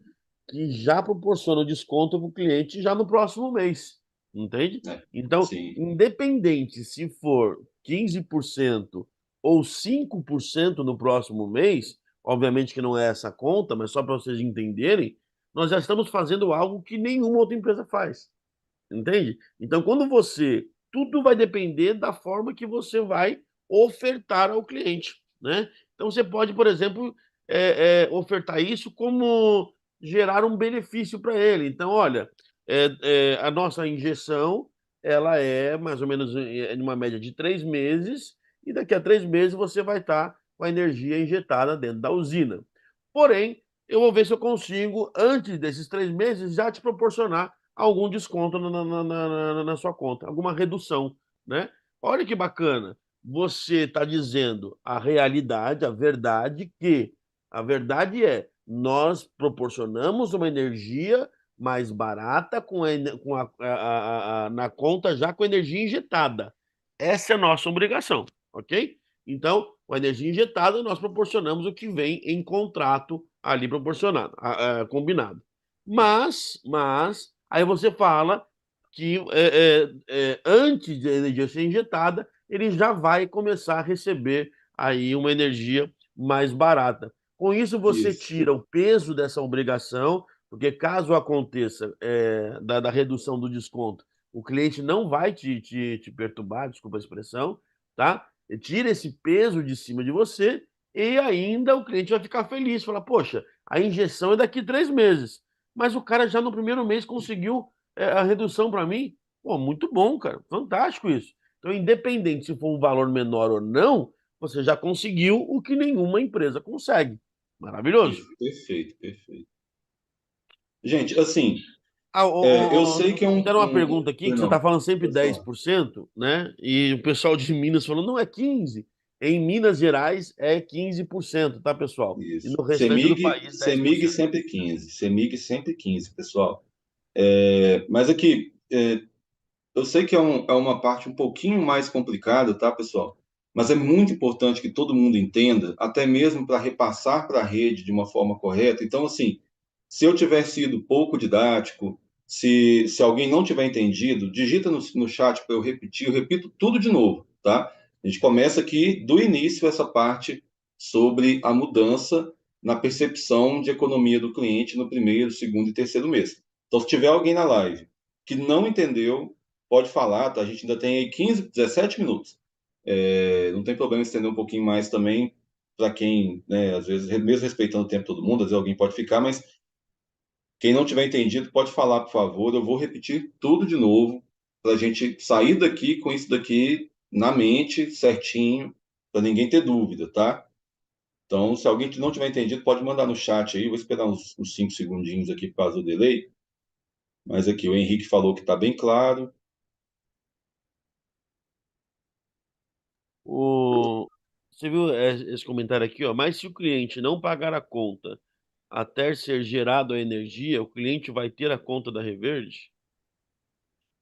que já proporciona o desconto para o cliente já no próximo mês, entende? É, Então, sim. independente se for 15% ou 5% no próximo mês, obviamente que não é essa conta, mas só para vocês entenderem, nós já estamos fazendo algo que nenhuma outra empresa faz. Entende? Então, quando você. Tudo vai depender da forma que você vai ofertar ao cliente, né? Então, você pode, por exemplo, ofertar isso como gerar um benefício para ele. Então, olha, a nossa injeção ela é mais ou menos em uma média de 3 meses, e daqui a 3 meses você vai estar com a energia injetada dentro da usina. Porém, eu vou ver se eu consigo, antes desses 3 meses, já te proporcionar algum desconto na sua conta, alguma redução, né? Olha que bacana. Você está dizendo a realidade, a verdade, que a verdade é nós proporcionamos uma energia mais barata na conta já com energia injetada. Essa é a nossa obrigação, ok? Então, com a energia injetada, nós proporcionamos o que vem em contrato ali proporcionado, combinado. Mas, aí você fala que antes da energia ser injetada, ele já vai começar a receber aí uma energia mais barata. Com isso, você Isso. tira o peso dessa obrigação, porque caso aconteça da redução do desconto, o cliente não vai te perturbar, desculpa a expressão, tá? Tira esse peso de cima de você e ainda o cliente vai ficar feliz, falar, poxa, a injeção é daqui 3 meses, mas o cara já no primeiro mês conseguiu a redução para mim. Pô, muito bom, cara, fantástico isso. Então, independente se for um valor menor ou não, você já conseguiu o que nenhuma empresa consegue. Maravilhoso. Isso. Perfeito, perfeito. Gente, assim, Ah, eu sei que é fizeram uma pergunta aqui que você está Não, falando sempre pode dez falar. por cento, né? E o pessoal de Minas falou, não, é 15%. Em Minas Gerais é 15%, tá, pessoal? E Isso. no restante do país, dez por CEMIG cento. sempre 15. CEMIG sempre 15, pessoal. Mas aqui, eu sei que é uma parte um pouquinho mais complicada, tá, pessoal? Mas é muito importante que todo mundo entenda, até mesmo para repassar para a rede de uma forma correta. Então, assim, se eu tiver sido pouco didático, se alguém não tiver entendido, digita no chat para eu repetir, eu repito tudo de novo, tá? A gente começa aqui do início essa parte sobre a mudança na percepção de economia do cliente no primeiro, segundo e terceiro mês. Então, se tiver alguém na live que não entendeu, pode falar, tá? A gente ainda tem aí 15, 17 minutos. Não tem problema estender um pouquinho mais também para quem, né, às vezes, mesmo respeitando o tempo de todo mundo, às vezes alguém pode ficar, mas quem não tiver entendido pode falar, por favor. Eu vou repetir tudo de novo para a gente sair daqui com isso daqui na mente, certinho, para ninguém ter dúvida, tá? Então, se alguém que não tiver entendido, pode mandar no chat aí. Eu vou esperar uns 5 segundinhos aqui por causa do delay. Mas aqui, o Henrique falou que está bem claro. O... Você viu esse comentário aqui, ó? Mas se o cliente não pagar a conta até ser gerado a energia, o cliente vai ter a conta da Reverde?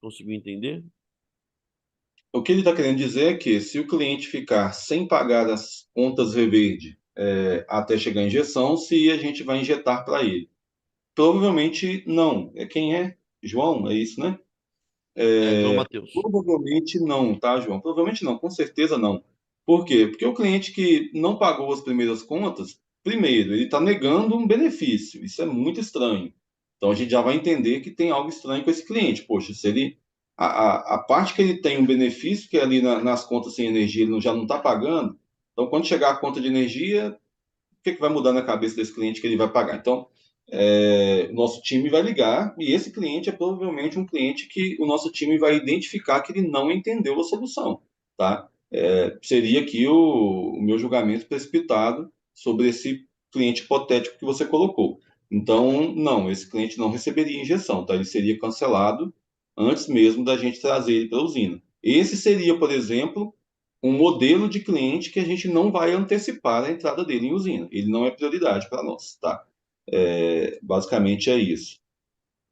Conseguiu entender? O que ele está querendo dizer é que se o cliente ficar sem pagar as contas reverde até chegar a injeção, se a gente vai injetar para ele. Provavelmente não. É quem é? João, é isso, né? É, João Matheus. Provavelmente não, tá, João? Provavelmente não, com certeza não. Por quê? Porque o cliente que não pagou as primeiras contas, primeiro, ele está negando um benefício. Isso é muito estranho. Então a gente já vai entender que tem algo estranho com esse cliente. Poxa, se ele. A parte que ele tem um benefício, que é ali nas contas sem energia, ele já não está pagando. Então, quando chegar a conta de energia, que vai mudar na cabeça desse cliente que ele vai pagar? Então, o nosso time vai ligar e esse cliente é provavelmente um cliente que o nosso time vai identificar que ele não entendeu a solução, tá? Seria aqui o meu julgamento precipitado sobre esse cliente hipotético que você colocou. Então, não, esse cliente não receberia injeção, tá? Ele seria cancelado antes mesmo da gente trazer ele para a usina. Esse seria, por exemplo, um modelo de cliente que a gente não vai antecipar a entrada dele em usina. Ele não é prioridade para nós, tá? Basicamente é isso.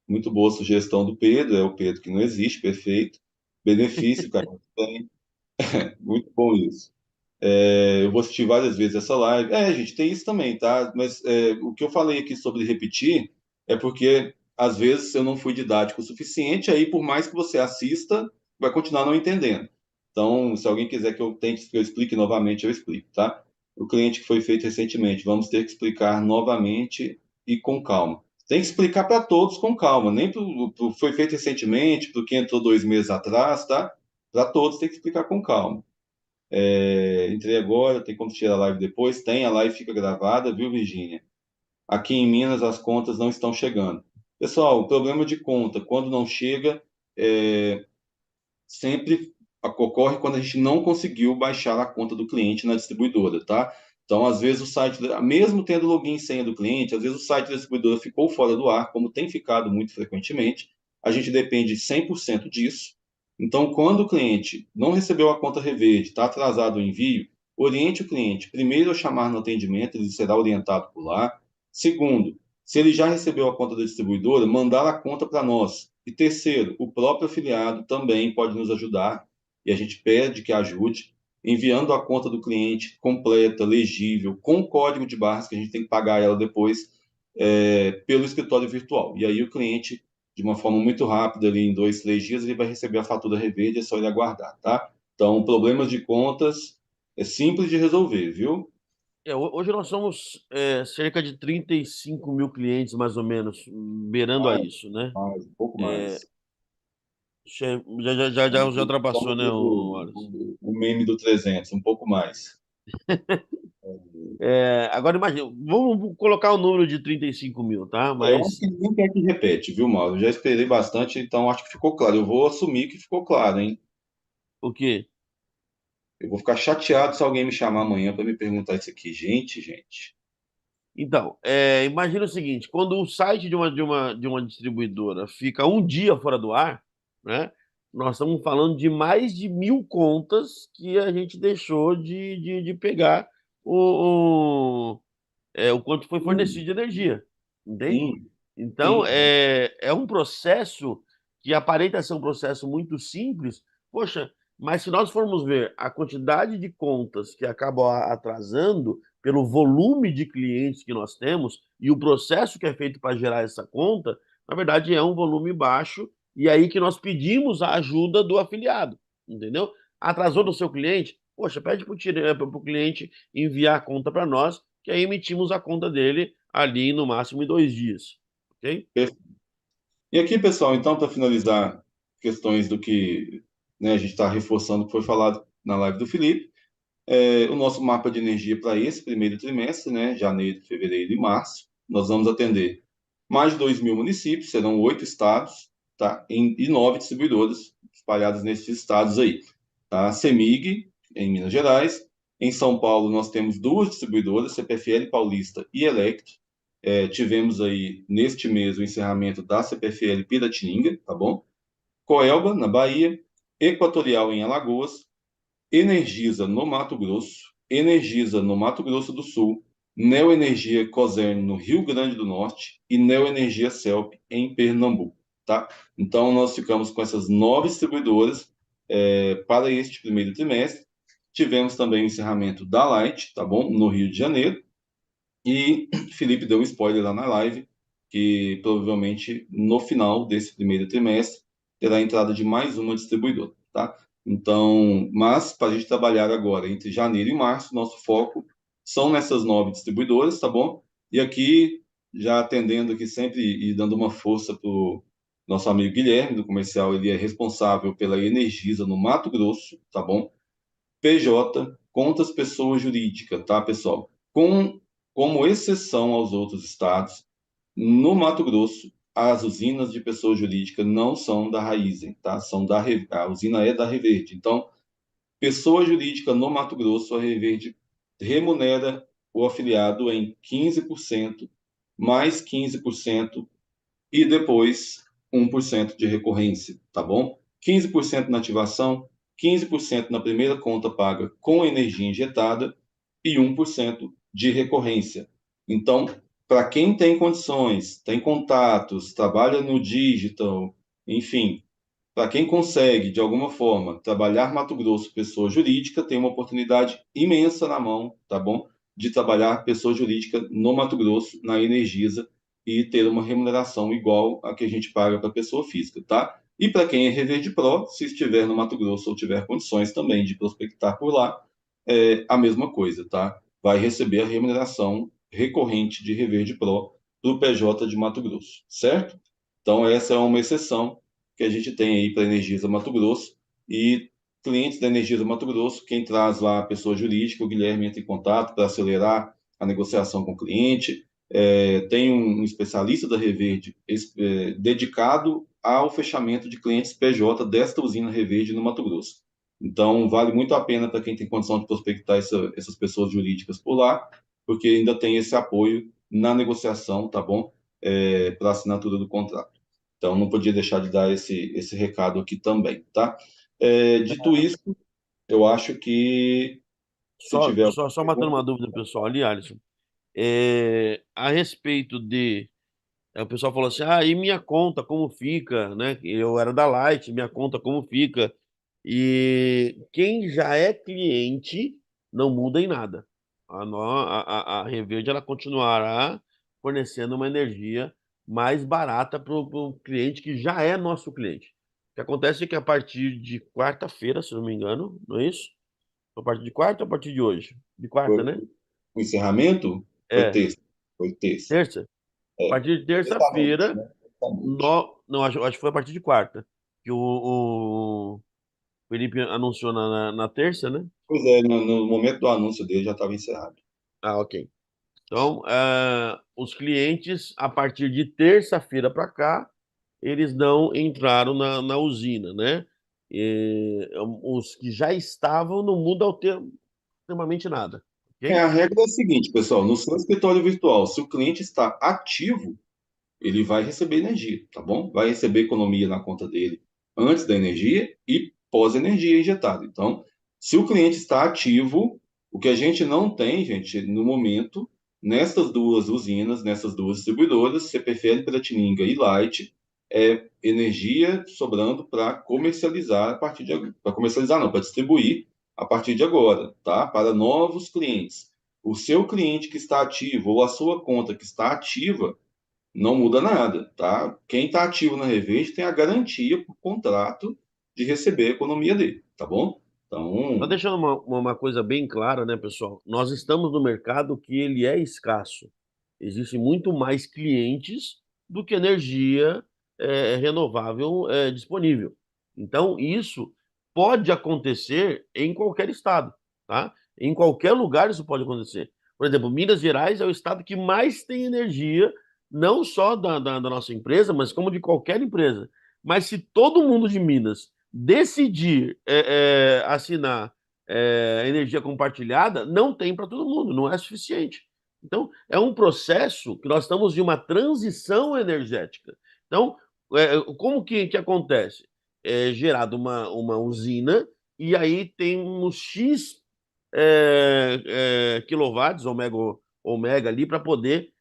Muito boa sugestão do Pedro, é o Pedro que não existe, perfeito. Benefício, cara, tem. Muito bom isso. Eu vou assistir várias vezes essa live. Gente, tem isso também, tá? Mas o que eu falei aqui sobre repetir é porque às vezes eu não fui didático o suficiente, aí por mais que você assista, vai continuar não entendendo. Então, se alguém quiser que eu tente, que eu explique novamente, eu explico, tá? O cliente que foi feito recentemente, vamos ter que explicar novamente e com calma. Tem que explicar para todos com calma, nem para foi feito recentemente, para o que entrou 2 meses atrás, tá? Para todos tem que explicar com calma. Entrei agora, tem como tirar a live depois? Tem, a live fica gravada, viu, Virgínia? Aqui em Minas as contas não estão chegando. Pessoal, o problema de conta, quando não chega, é, sempre ocorre quando a gente não conseguiu baixar a conta do cliente na distribuidora, tá? Então, às vezes o site, mesmo tendo login e senha do cliente, às vezes o site da distribuidora ficou fora do ar, como tem ficado muito frequentemente. A gente depende 100% disso. Então, quando o cliente não recebeu a conta reverde, está atrasado o envio, oriente o cliente, primeiro, a chamar no atendimento, ele será orientado por lá. Segundo, se ele já recebeu a conta da distribuidora, mandar a conta para nós. E terceiro, o próprio afiliado também pode nos ajudar, e a gente pede que ajude, enviando a conta do cliente completa, legível, com código de barras, que a gente tem que pagar ela depois, pelo escritório virtual. E aí o cliente, de uma forma muito rápida, ali em 2, 3 dias, ele vai receber a fatura reverde, é só ele aguardar, tá? Então, problemas de contas é simples de resolver, viu? Hoje nós somos cerca de 35 mil clientes, mais ou menos, beirando a Mais, isso, né? um pouco É, mais. já ultrapassou, né, Wallace? O meme do 300, um pouco mais. Agora imagina, vamos colocar o número de 35 mil, tá? Eu acho Mas que ninguém quer que repete, viu, Mauro? Eu já esperei bastante, então acho que ficou claro. Eu vou assumir que ficou claro, hein? o quê? Eu vou ficar chateado se alguém me chamar amanhã para me perguntar isso aqui. Gente. Então, imagina o seguinte: quando o site de uma distribuidora fica um dia fora do ar, né? Nós estamos falando de mais de 1.000 contas que a gente deixou de pegar o quanto foi Sim, fornecido de energia, entende? sim, Então, sim. é um processo que aparenta ser um processo muito simples, poxa, mas se nós formos ver a quantidade de contas que acabam atrasando pelo volume de clientes que nós temos e o processo que é feito para gerar essa conta, na verdade é um volume baixo e é aí que nós pedimos a ajuda do afiliado, entendeu? Atrasou do seu cliente, poxa, pede para o cliente enviar a conta para nós, que aí emitimos a conta dele ali no máximo em 2 dias. Ok? E aqui, pessoal, então, para finalizar questões do que, né, a gente está reforçando o que foi falado na live do Felipe, o nosso mapa de energia para esse primeiro trimestre, né, janeiro, fevereiro e março, nós vamos atender mais de 2.000 municípios, serão 8 estados, tá, e 9 distribuidoras. espalhadas nesses estados aí, tá? CEMIG, em Minas Gerais. Em São Paulo, nós temos duas distribuidoras, CPFL Paulista e Elect. Tivemos aí, neste mês, o encerramento da CPFL Piratininga, tá bom? Coelba, na Bahia. Equatorial, em Alagoas. Energisa, no Mato Grosso. Energisa, no Mato Grosso do Sul. Neoenergia Cosern, no Rio Grande do Norte. E Neoenergia Celp, em Pernambuco, tá? Então, nós ficamos com essas 9 distribuidoras para este primeiro trimestre. Tivemos também o encerramento da Light, tá bom? No Rio de Janeiro. E Felipe deu um spoiler lá na live, que provavelmente no final desse primeiro trimestre terá a entrada de mais uma distribuidora, tá? Então, mas para a gente trabalhar agora entre janeiro e março, nosso foco são nessas 9 distribuidoras, tá bom? E aqui, já atendendo aqui sempre e dando uma força para o nosso amigo Guilherme, do comercial, ele é responsável pela Energisa no Mato Grosso, tá bom? PJ, contas pessoa jurídica, tá, pessoal? Como exceção aos outros estados, no Mato Grosso, as usinas de pessoa jurídica não são da Raizen, tá? A usina é da Reverde. Então, pessoa jurídica no Mato Grosso, a Reverde remunera o afiliado em 15%, mais 15% e depois 1% de recorrência, tá bom? 15% na ativação, 15% na primeira conta paga com energia injetada e 1% de recorrência. Então, para quem tem condições, tem contatos, trabalha no digital, enfim, para quem consegue, de alguma forma, trabalhar Mato Grosso pessoa jurídica, tem uma oportunidade imensa na mão, tá bom? De trabalhar pessoa jurídica no Mato Grosso, na Energisa, e ter uma remuneração igual a que a gente paga para pessoa física, tá? E para quem é Reverde Pro, se estiver no Mato Grosso ou tiver condições também de prospectar por lá, é a mesma coisa, tá? Vai receber a remuneração recorrente de Reverde Pro para o PJ de Mato Grosso, certo? Então, essa é uma exceção que a gente tem aí para a Energisa Mato Grosso. E clientes da Energisa Mato Grosso, quem traz lá a pessoa jurídica, o Guilherme entra em contato para acelerar a negociação com o cliente. Tem um especialista da Reverde dedicado ao fechamento de clientes PJ desta usina Reverde no Mato Grosso. Então, vale muito a pena para quem tem condição de prospectar essas pessoas jurídicas por lá, porque ainda tem esse apoio na negociação, tá bom? Para a assinatura do contrato. Então, não podia deixar de dar esse recado aqui também, tá? Dito isso, eu acho que se Só, tiver só, alguma só matando uma pergunta, dúvida pessoal ali, Alisson. A respeito de. O pessoal falou assim: ah, e minha conta, como fica? Né? Eu era da Light, minha conta, como fica? E quem já é cliente não muda em nada. A Reverde ela continuará fornecendo uma energia mais barata para o cliente que já é nosso cliente. O que acontece é que a partir de quarta-feira, se não me engano, não é isso? A partir de quarta ou a partir de hoje? De quarta, foi né? o encerramento, foi É, terça. Foi terça. terça. A partir de Sexta-noite, terça-feira, né? Sexta-noite. não, acho que foi a partir de quarta. Que o Felipe anunciou na terça, né? Pois é, no momento do anúncio dele já estava encerrado. Ah, ok. Então, os clientes, a partir de terça-feira para cá, eles não entraram na usina, né? Os que já estavam não muda extremamente nada, ok? A regra é a seguinte, pessoal, no seu escritório virtual, se o cliente está ativo, ele vai receber energia, tá bom? Vai receber economia na conta dele antes da energia e pós-energia injetada. Então, se o cliente está ativo, o que a gente não tem, gente, no momento, nessas duas usinas, nessas duas distribuidoras, CPFL, Piratininga e Light, é energia sobrando para comercializar a partir de agora. Para comercializar, não, para distribuir a partir de agora, tá? Para novos clientes. O seu cliente que está ativo ou a sua conta que está ativa, não muda nada, tá? Quem está ativo na Reverde tem a garantia por contrato de receber a economia dele, tá bom? Só Então, deixando uma coisa bem clara, né, pessoal? Nós estamos no mercado que ele é escasso. Existem muito mais clientes do que energia renovável disponível. Então, isso pode acontecer em qualquer estado, tá? Em qualquer lugar isso pode acontecer. Por exemplo, Minas Gerais é o estado que mais tem energia, não só da nossa empresa, mas como de qualquer empresa. Mas se todo mundo de Minas decidir assinar energia compartilhada, não tem para todo mundo, não é suficiente. Então, é um processo que nós estamos de uma transição energética. Então, como que acontece? É gerada uma usina e aí tem uns X quilowatts, ômega ali, para poder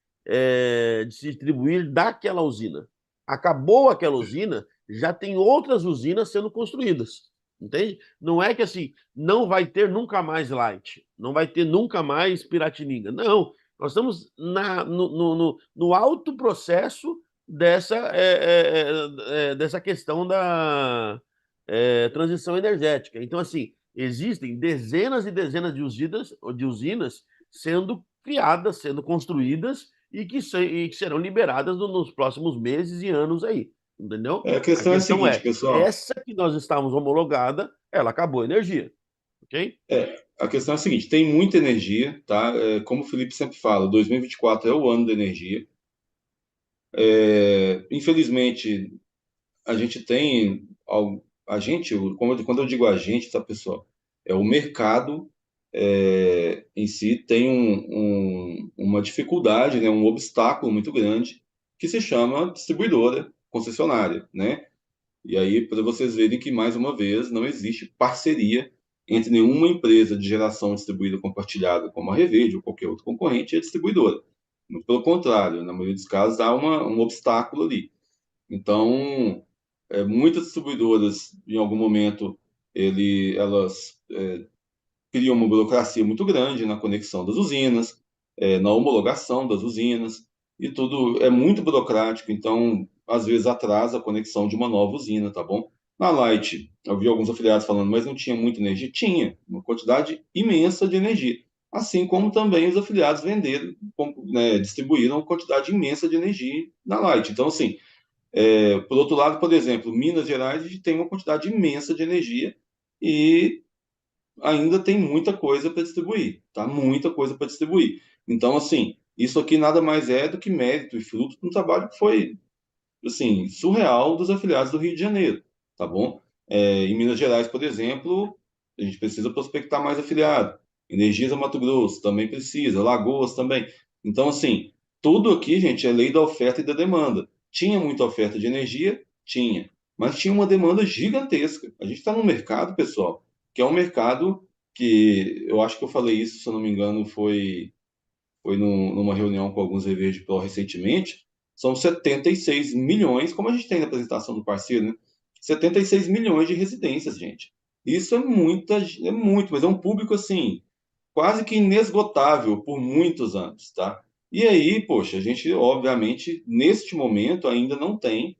se distribuir daquela usina. Acabou aquela usina, já tem outras usinas sendo construídas. Entende? Não é que assim, não vai ter nunca mais Light, não vai ter nunca mais Piratininga. Não, nós estamos no alto processo dessa questão da transição energética. Então, assim, existem dezenas e dezenas de usinas sendo criadas, sendo construídas e que serão liberadas nos próximos meses e anos aí. Entendeu? A A questão é a questão seguinte, é, pessoal. essa que nós estávamos homologada, ela acabou a energia, ok? A questão é a seguinte, tem muita energia, tá? Como o Felipe sempre fala, 2024 é o ano da energia. Infelizmente, a gente tem, a gente, quando eu digo a gente, tá, pessoal? É o mercado em si tem uma dificuldade, né, um obstáculo muito grande que se chama distribuidora, concessionária, né? E aí, para vocês verem que, mais uma vez, não existe parceria entre nenhuma empresa de geração distribuída compartilhada, como a Reverde ou qualquer outro concorrente, e a distribuidora. Muito pelo contrário, na maioria dos casos, há um obstáculo ali. Então, muitas distribuidoras, em algum momento, elas criam uma burocracia muito grande na conexão das usinas, na homologação das usinas, e tudo é muito burocrático, então, às vezes, atrasa a conexão de uma nova usina, tá bom? Na Light, eu vi alguns afiliados falando, mas não tinha muita energia? Tinha, uma quantidade imensa de energia. Assim como também os afiliados venderam, né, distribuíram uma quantidade imensa de energia na Light. Então, assim, por outro lado, por exemplo, Minas Gerais a gente tem uma quantidade imensa de energia e ainda tem muita coisa para distribuir, tá? Muita coisa para distribuir. Então, assim, isso aqui nada mais é do que mérito e fruto de um trabalho que foi, assim, surreal dos afiliados do Rio de Janeiro, tá bom? Em Minas Gerais, por exemplo, a gente precisa prospectar mais afiliado. Energisa Mato Grosso também precisa, Lagoas também. Então, assim, tudo aqui, gente, é lei da oferta e da demanda. Tinha muita oferta de energia? Tinha. Mas tinha uma demanda gigantesca. A gente está num mercado, pessoal, que é um mercado que eu acho que eu falei isso, se eu não me engano, foi numa reunião com alguns Reverde Pro recentemente, são 76 milhões, como a gente tem na apresentação do parceiro, né? 76 milhões de residências, gente. Isso é muito, mas é um público assim, quase que inesgotável por muitos anos, tá? E aí, poxa, a gente, obviamente, neste momento ainda não tem,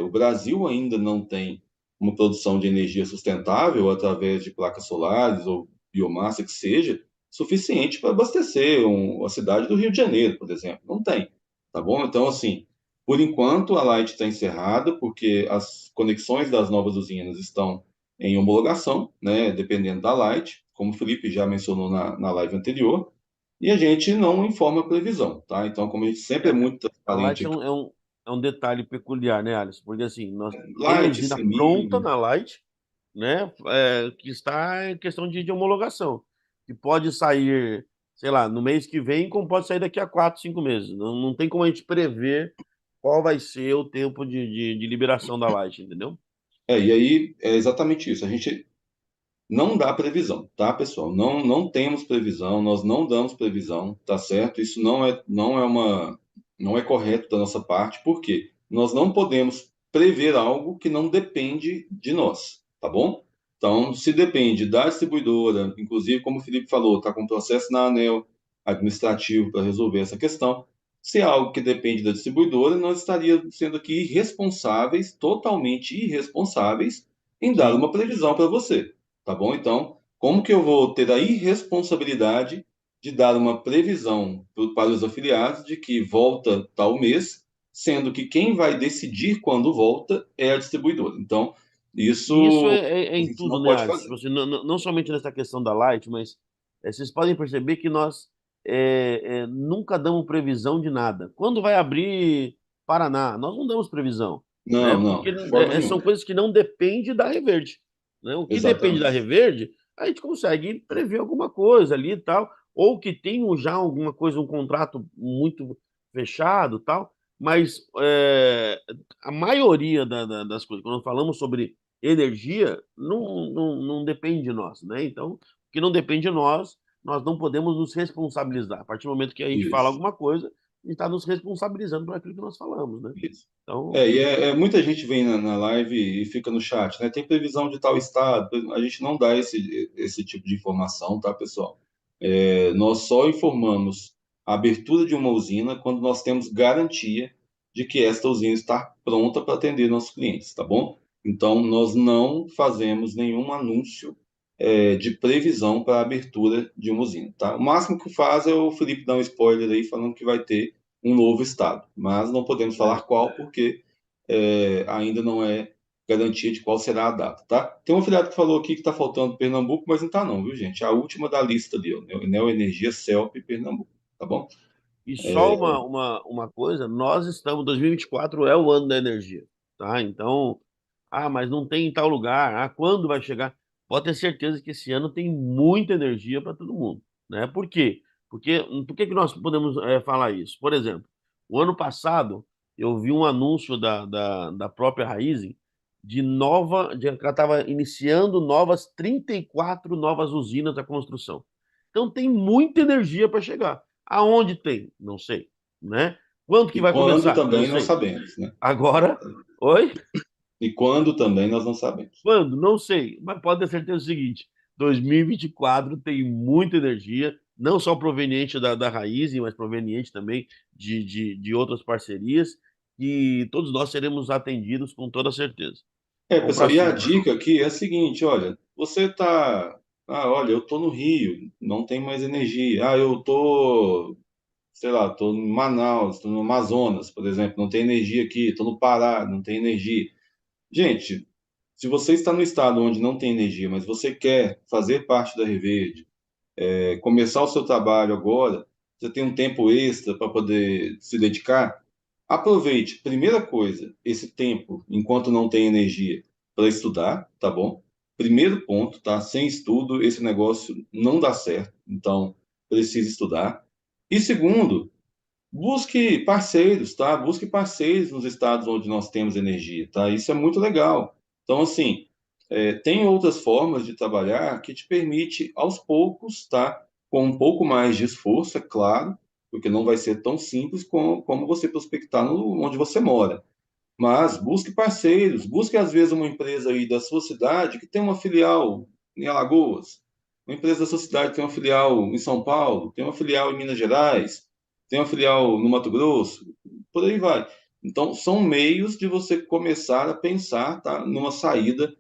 o Brasil ainda não tem uma produção de energia sustentável através de placas solares ou biomassa que seja, suficiente para abastecer a cidade do Rio de Janeiro, por exemplo. Não tem, tá bom? Então, assim, por enquanto a Light está encerrada, porque as conexões das novas usinas estão em homologação, né, dependendo da Light, como o Felipe já mencionou na live anterior, e a gente não informa previsão, tá? Então, como a gente sempre é É, muito a transparente Light é aqui, um detalhe peculiar, né, Alisson? Porque assim, nós tem Light, usina pronta Semi, na Light, né, que está em questão de homologação, que pode sair, sei lá, no mês que vem, como pode sair daqui a 4, 5 meses. Não tem como a gente prever qual vai ser o tempo de liberação da Light, entendeu? e aí é exatamente isso. A gente não dá previsão, tá, pessoal? Não temos previsão, nós não damos previsão, tá certo? Isso não é correto da nossa parte, porque nós não podemos prever algo que não depende de nós, tá bom? Então, se depende da distribuidora, inclusive, como o Felipe falou, está com processo na ANEEL administrativo para resolver essa questão. Se é algo que depende da distribuidora, nós estaríamos sendo aqui irresponsáveis, totalmente irresponsáveis, em dar Sim. uma previsão para você. Tá bom? Então, como que eu vou ter a irresponsabilidade de dar uma previsão para os afiliados de que volta tal mês, sendo que quem vai decidir quando volta é a distribuidora? Então, E isso isso é a em gente tudo, não né, pode Alisson? fazer. Tipo assim, não somente nessa questão da Light, mas vocês podem perceber que nós nunca damos previsão de nada. Quando vai abrir Paraná, nós não damos previsão. né? Não, Porque não, de forma são nenhuma. coisas que não dependem da Reverde, né? O que depende da Exatamente. Reverde, a gente consegue prever alguma coisa ali e tal, ou que tenham já alguma coisa, um contrato muito fechado, tal. Mas a maioria das coisas, quando falamos sobre energia, não depende de nós, né? Então, o que não depende de nós, nós não podemos nos responsabilizar. A partir do momento que a gente fala Isso, alguma coisa, a gente está nos responsabilizando por aquilo que nós falamos, né? isso. Então, Muita gente vem na live e fica no chat, né? Tem previsão de tal estado. A gente não dá esse tipo de informação, tá, pessoal? Nós só informamos a abertura de uma usina quando nós temos garantia de que esta usina está pronta para atender nossos clientes, tá bom? Então, nós não fazemos nenhum anúncio, de previsão para a abertura de uma usina, tá? O máximo que faz é o Felipe dar um spoiler aí falando que vai ter um novo estado, mas não podemos falar qual porque ainda não é garantia de qual será a data, tá? Tem um afiliado que falou aqui que está faltando Pernambuco, mas não está não, viu, gente? É a última da lista ali, ó, Neoenergia, Celp e Pernambuco, tá bom? e só uma coisa, nós estamos, 2024 é o ano da energia, tá? Então, mas não tem em tal lugar, quando vai chegar? Pode ter certeza que esse ano tem muita energia para todo mundo, né? Por quê? Por que que nós podemos falar isso? Por exemplo, o ano passado eu vi um anúncio da própria Raízen que ela estava iniciando 34 novas usinas da construção. Então tem muita energia para chegar. Aonde tem? Não sei, né? Quando que E vai quando começar? Não também não sei. sabemos, né? Agora, oi? E quando também nós não sabemos. Quando? Não sei. Mas pode ter certeza do seguinte: 2024 tem muita energia, não só proveniente da raiz, mas proveniente também de outras parcerias, e todos nós seremos atendidos com toda certeza. Vamos para Pessoal, e a cima. dica aqui é a seguinte, olha, você tá, olha, eu tô no Rio, não tem mais energia. Eu tô, sei lá, tô em Manaus, tô no Amazonas, por exemplo, não tem energia aqui, tô no Pará, não tem energia. Gente, se você está no estado onde não tem energia, mas você quer fazer parte da Reverde, começar o seu trabalho agora, você tem um tempo extra para poder se dedicar, aproveite, primeira coisa, esse tempo, enquanto não tem energia, para estudar, tá bom? Primeiro ponto, tá? Sem estudo, esse negócio não dá certo, então precisa estudar. E segundo, busque parceiros, tá? Busque parceiros nos estados onde nós temos energia, tá? Isso é muito legal. Então, assim, tem outras formas de trabalhar que te permite, aos poucos, tá? Com um pouco mais de esforço, é claro, porque não vai ser tão simples como você prospectar onde você mora. Mas busque parceiros, busque às vezes uma empresa aí da sua cidade que tem uma filial em Alagoas, uma empresa da sua cidade que tem uma filial em São Paulo, tem uma filial em Minas Gerais, tem uma filial no Mato Grosso, por aí vai. Então, são meios de você começar a pensar, tá, numa saída,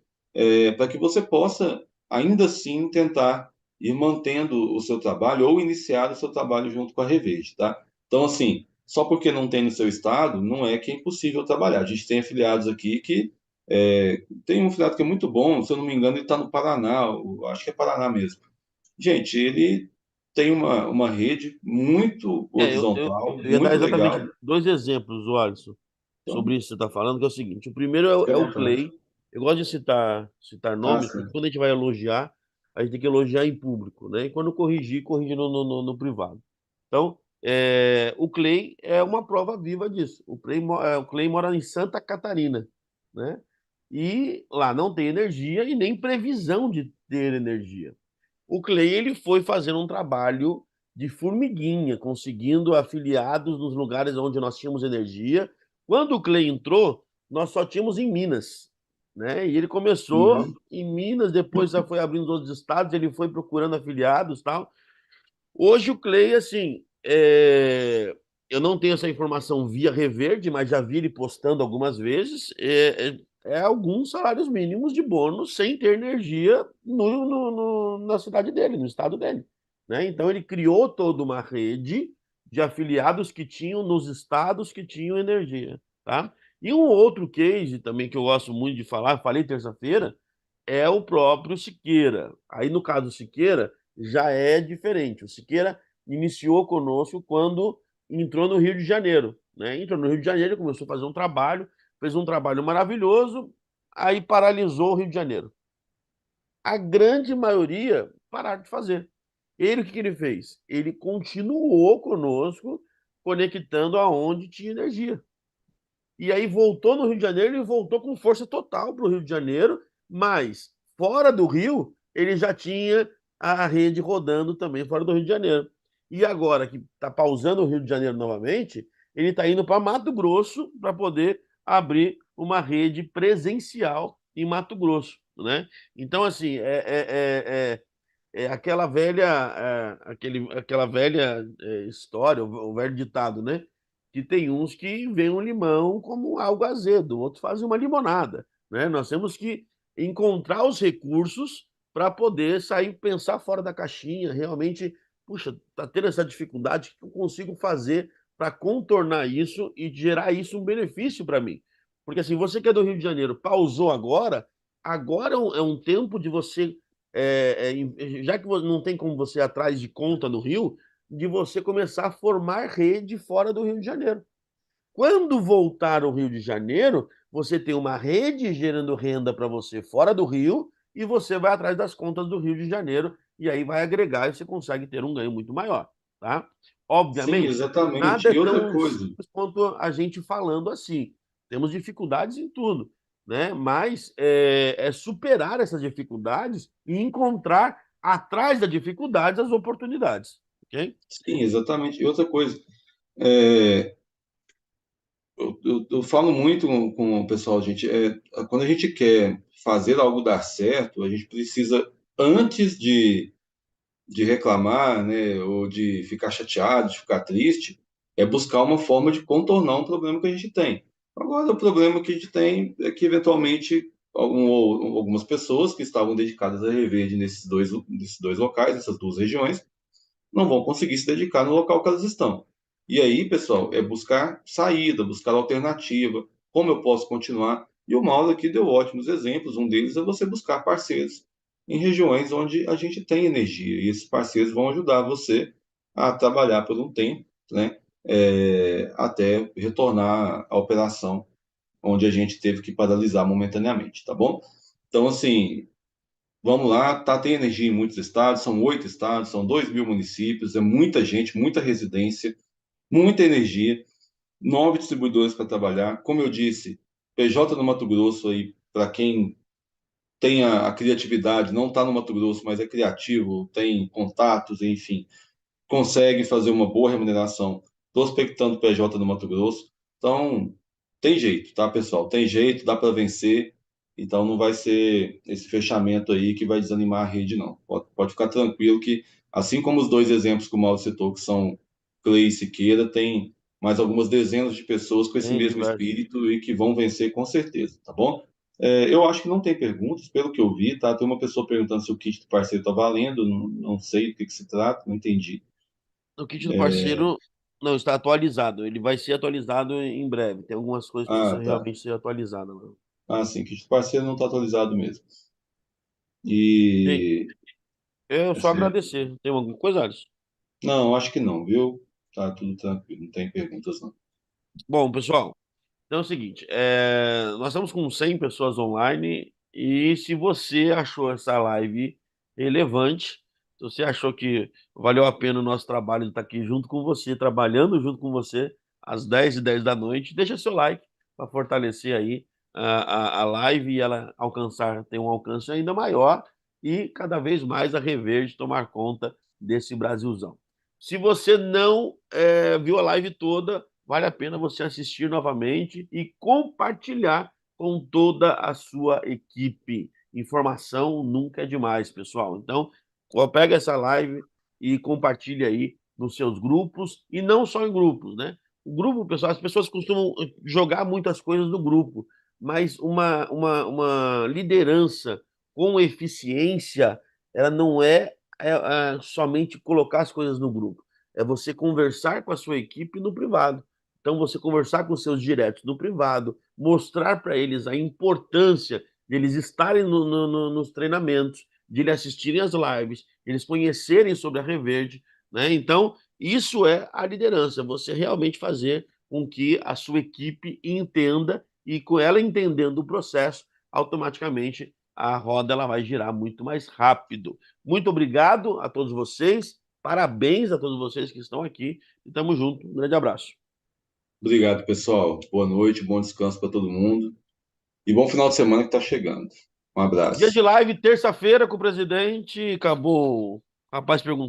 para que você possa, ainda assim, tentar ir mantendo o seu trabalho ou iniciar o seu trabalho junto com a Reverde, tá? Então, assim, só porque não tem no seu estado, não é que é impossível trabalhar. A gente tem afiliados aqui que tem um afiliado que é muito bom, se eu não me engano, ele está no Paraná, acho que é Paraná mesmo. Gente, ele tem uma rede muito horizontal, Eu ia dar muito legal. exatamente dois exemplos, Alisson, Então, sobre isso que você está falando, que é o seguinte: o primeiro é, fique à é o vontade. Clay. Eu gosto de citar Ah, nomes, porque sim. quando a gente vai elogiar, a gente tem que elogiar em público, né? E quando corrigir, corrigir no privado. Então, o Clay é uma prova viva disso. O Clay mora em Santa Catarina, né? E lá não tem energia e nem previsão de ter energia. O Clay ele foi fazendo um trabalho de formiguinha, conseguindo afiliados nos lugares onde nós tínhamos energia. Quando o Clay entrou, nós só tínhamos em Minas, né? E ele começou Uhum. em Minas, depois já foi abrindo outros estados, ele foi procurando afiliados, tal. Hoje o Clay, assim, eu não tenho essa informação via Reverde, mas já vi ele postando algumas vezes. Alguns salários mínimos de bônus sem ter energia na cidade dele, no estado dele, né? Então ele criou toda uma rede de afiliados que tinham nos estados que tinham energia, tá? E um outro case também que eu gosto muito de falar, falei terça-feira, é o próprio Siqueira. Aí no caso do Siqueira já é diferente. O Siqueira iniciou conosco quando entrou no Rio de Janeiro, né? Entrou no Rio de Janeiro, começou a fazer um trabalho, fez um trabalho maravilhoso, aí paralisou o Rio de Janeiro. A grande maioria pararam de fazer. Ele, o que que ele fez? Ele continuou conosco, conectando aonde tinha energia. E aí voltou no Rio de Janeiro e voltou com força total para o Rio de Janeiro, mas fora do Rio, ele já tinha a rede rodando também fora do Rio de Janeiro. E agora que está pausando o Rio de Janeiro novamente, ele está indo para Mato Grosso para poder abrir uma rede presencial em Mato Grosso, né? Então, assim, é aquela velha, aquela velha história, o velho ditado, né? Que tem uns que veem um limão como algo azedo, outros fazem uma limonada, né? Nós temos que encontrar os recursos para poder sair, pensar fora da caixinha, realmente, puxa, tá tendo essa dificuldade, o que eu consigo fazer para contornar isso e gerar isso um benefício para mim? Porque assim, você que é do Rio de Janeiro, pausou agora, agora é um tempo de você já que não tem como você ir atrás de conta no Rio, de você começar a formar rede fora do Rio de Janeiro. Quando voltar ao Rio de Janeiro, você tem uma rede gerando renda para você fora do Rio e você vai atrás das contas do Rio de Janeiro e aí vai agregar e você consegue ter um ganho muito maior, tá? Sim, Obviamente, nada exatamente. é E outra tão coisa, simples quanto a gente falando assim. Temos dificuldades em tudo, né? Mas é superar essas dificuldades e encontrar atrás das dificuldades as oportunidades, ok? sim, exatamente. E outra coisa, é, eu falo muito com o pessoal, gente, quando a gente quer fazer algo dar certo, a gente precisa, antes de reclamar, né, ou de ficar chateado, de ficar triste, é buscar uma forma de contornar um problema que a gente tem. Agora, o problema que a gente tem é que, eventualmente, algumas pessoas que estavam dedicadas a Reverde nesses dois locais, nessas duas regiões, não vão conseguir se dedicar no local que elas estão. E aí, pessoal, é buscar saída, buscar alternativa, como eu posso continuar. E o Mauro aqui deu ótimos exemplos. Um deles é você buscar parceiros em regiões onde a gente tem energia. E esses parceiros vão ajudar você a trabalhar por um tempo, né? Até retornar à operação onde a gente teve que paralisar momentaneamente, tá bom? Então, assim, vamos lá, tá, tem energia em muitos estados, são 8 estados, são 2.000 municípios, é muita gente, muita residência, muita energia, 9 distribuidores para trabalhar. Como eu disse, PJ no Mato Grosso aí, para quem tem a criatividade, não está no Mato Grosso, mas é criativo, tem contatos, enfim, consegue fazer uma boa remuneração prospectando PJ no Mato Grosso. Então, tem jeito, tá, pessoal? Tem jeito, dá para vencer. Então, não vai ser esse fechamento aí que vai desanimar a rede, não. Pode ficar tranquilo que, assim como os dois exemplos que o Mauro citou, que são Clay e Siqueira, tem mais algumas dezenas de pessoas com esse Tem mesmo diversos. espírito e que vão vencer com certeza, tá bom? Eu acho que não tem perguntas, pelo que eu vi, tá? Tem uma pessoa perguntando se o kit do parceiro está valendo, não sei do que se trata, não entendi. O kit do parceiro não está atualizado. Ele vai ser atualizado em breve. Tem algumas coisas que Ah, precisam tá. realmente ser atualizadas, né? Ah, sim, que o parceiro não está atualizado mesmo. Gente, E. eu É só certo. agradecer. Tem alguma coisa, Alisson? Não, acho que não, viu? Tá tudo tranquilo, não tem perguntas, não. Bom, pessoal, então é o seguinte, nós estamos com 100 pessoas online e se você achou essa live relevante, se você achou que valeu a pena o nosso trabalho de estar aqui junto com você, trabalhando junto com você, às 10h10 da noite, deixa seu like para fortalecer aí a live e ela ter um alcance ainda maior e cada vez mais a Reverde tomar conta desse Brasilzão. Se você não viu a live toda, vale a pena você assistir novamente e compartilhar com toda a sua equipe. Informação nunca é demais, pessoal. Então, pega essa live e compartilha aí nos seus grupos e não só em grupos, né? O grupo, pessoal, as pessoas costumam jogar muitas coisas no grupo, mas uma liderança com eficiência, ela não é somente colocar as coisas no grupo, é você conversar com a sua equipe no privado. Então, você conversar com seus diretos no privado, mostrar para eles a importância de eles estarem nos treinamentos, de eles assistirem às lives, de eles conhecerem sobre a Reverde, né? Então, isso é a liderança, você realmente fazer com que a sua equipe entenda e com ela entendendo o processo, automaticamente a roda ela vai girar muito mais rápido. Muito obrigado a todos vocês, parabéns a todos vocês que estão aqui e tamo junto. Um grande abraço. Obrigado, pessoal. Boa noite, bom descanso para todo mundo e bom final de semana que está chegando. Um Dia de abraço. live, terça-feira com o presidente. Acabou. O rapaz perguntou.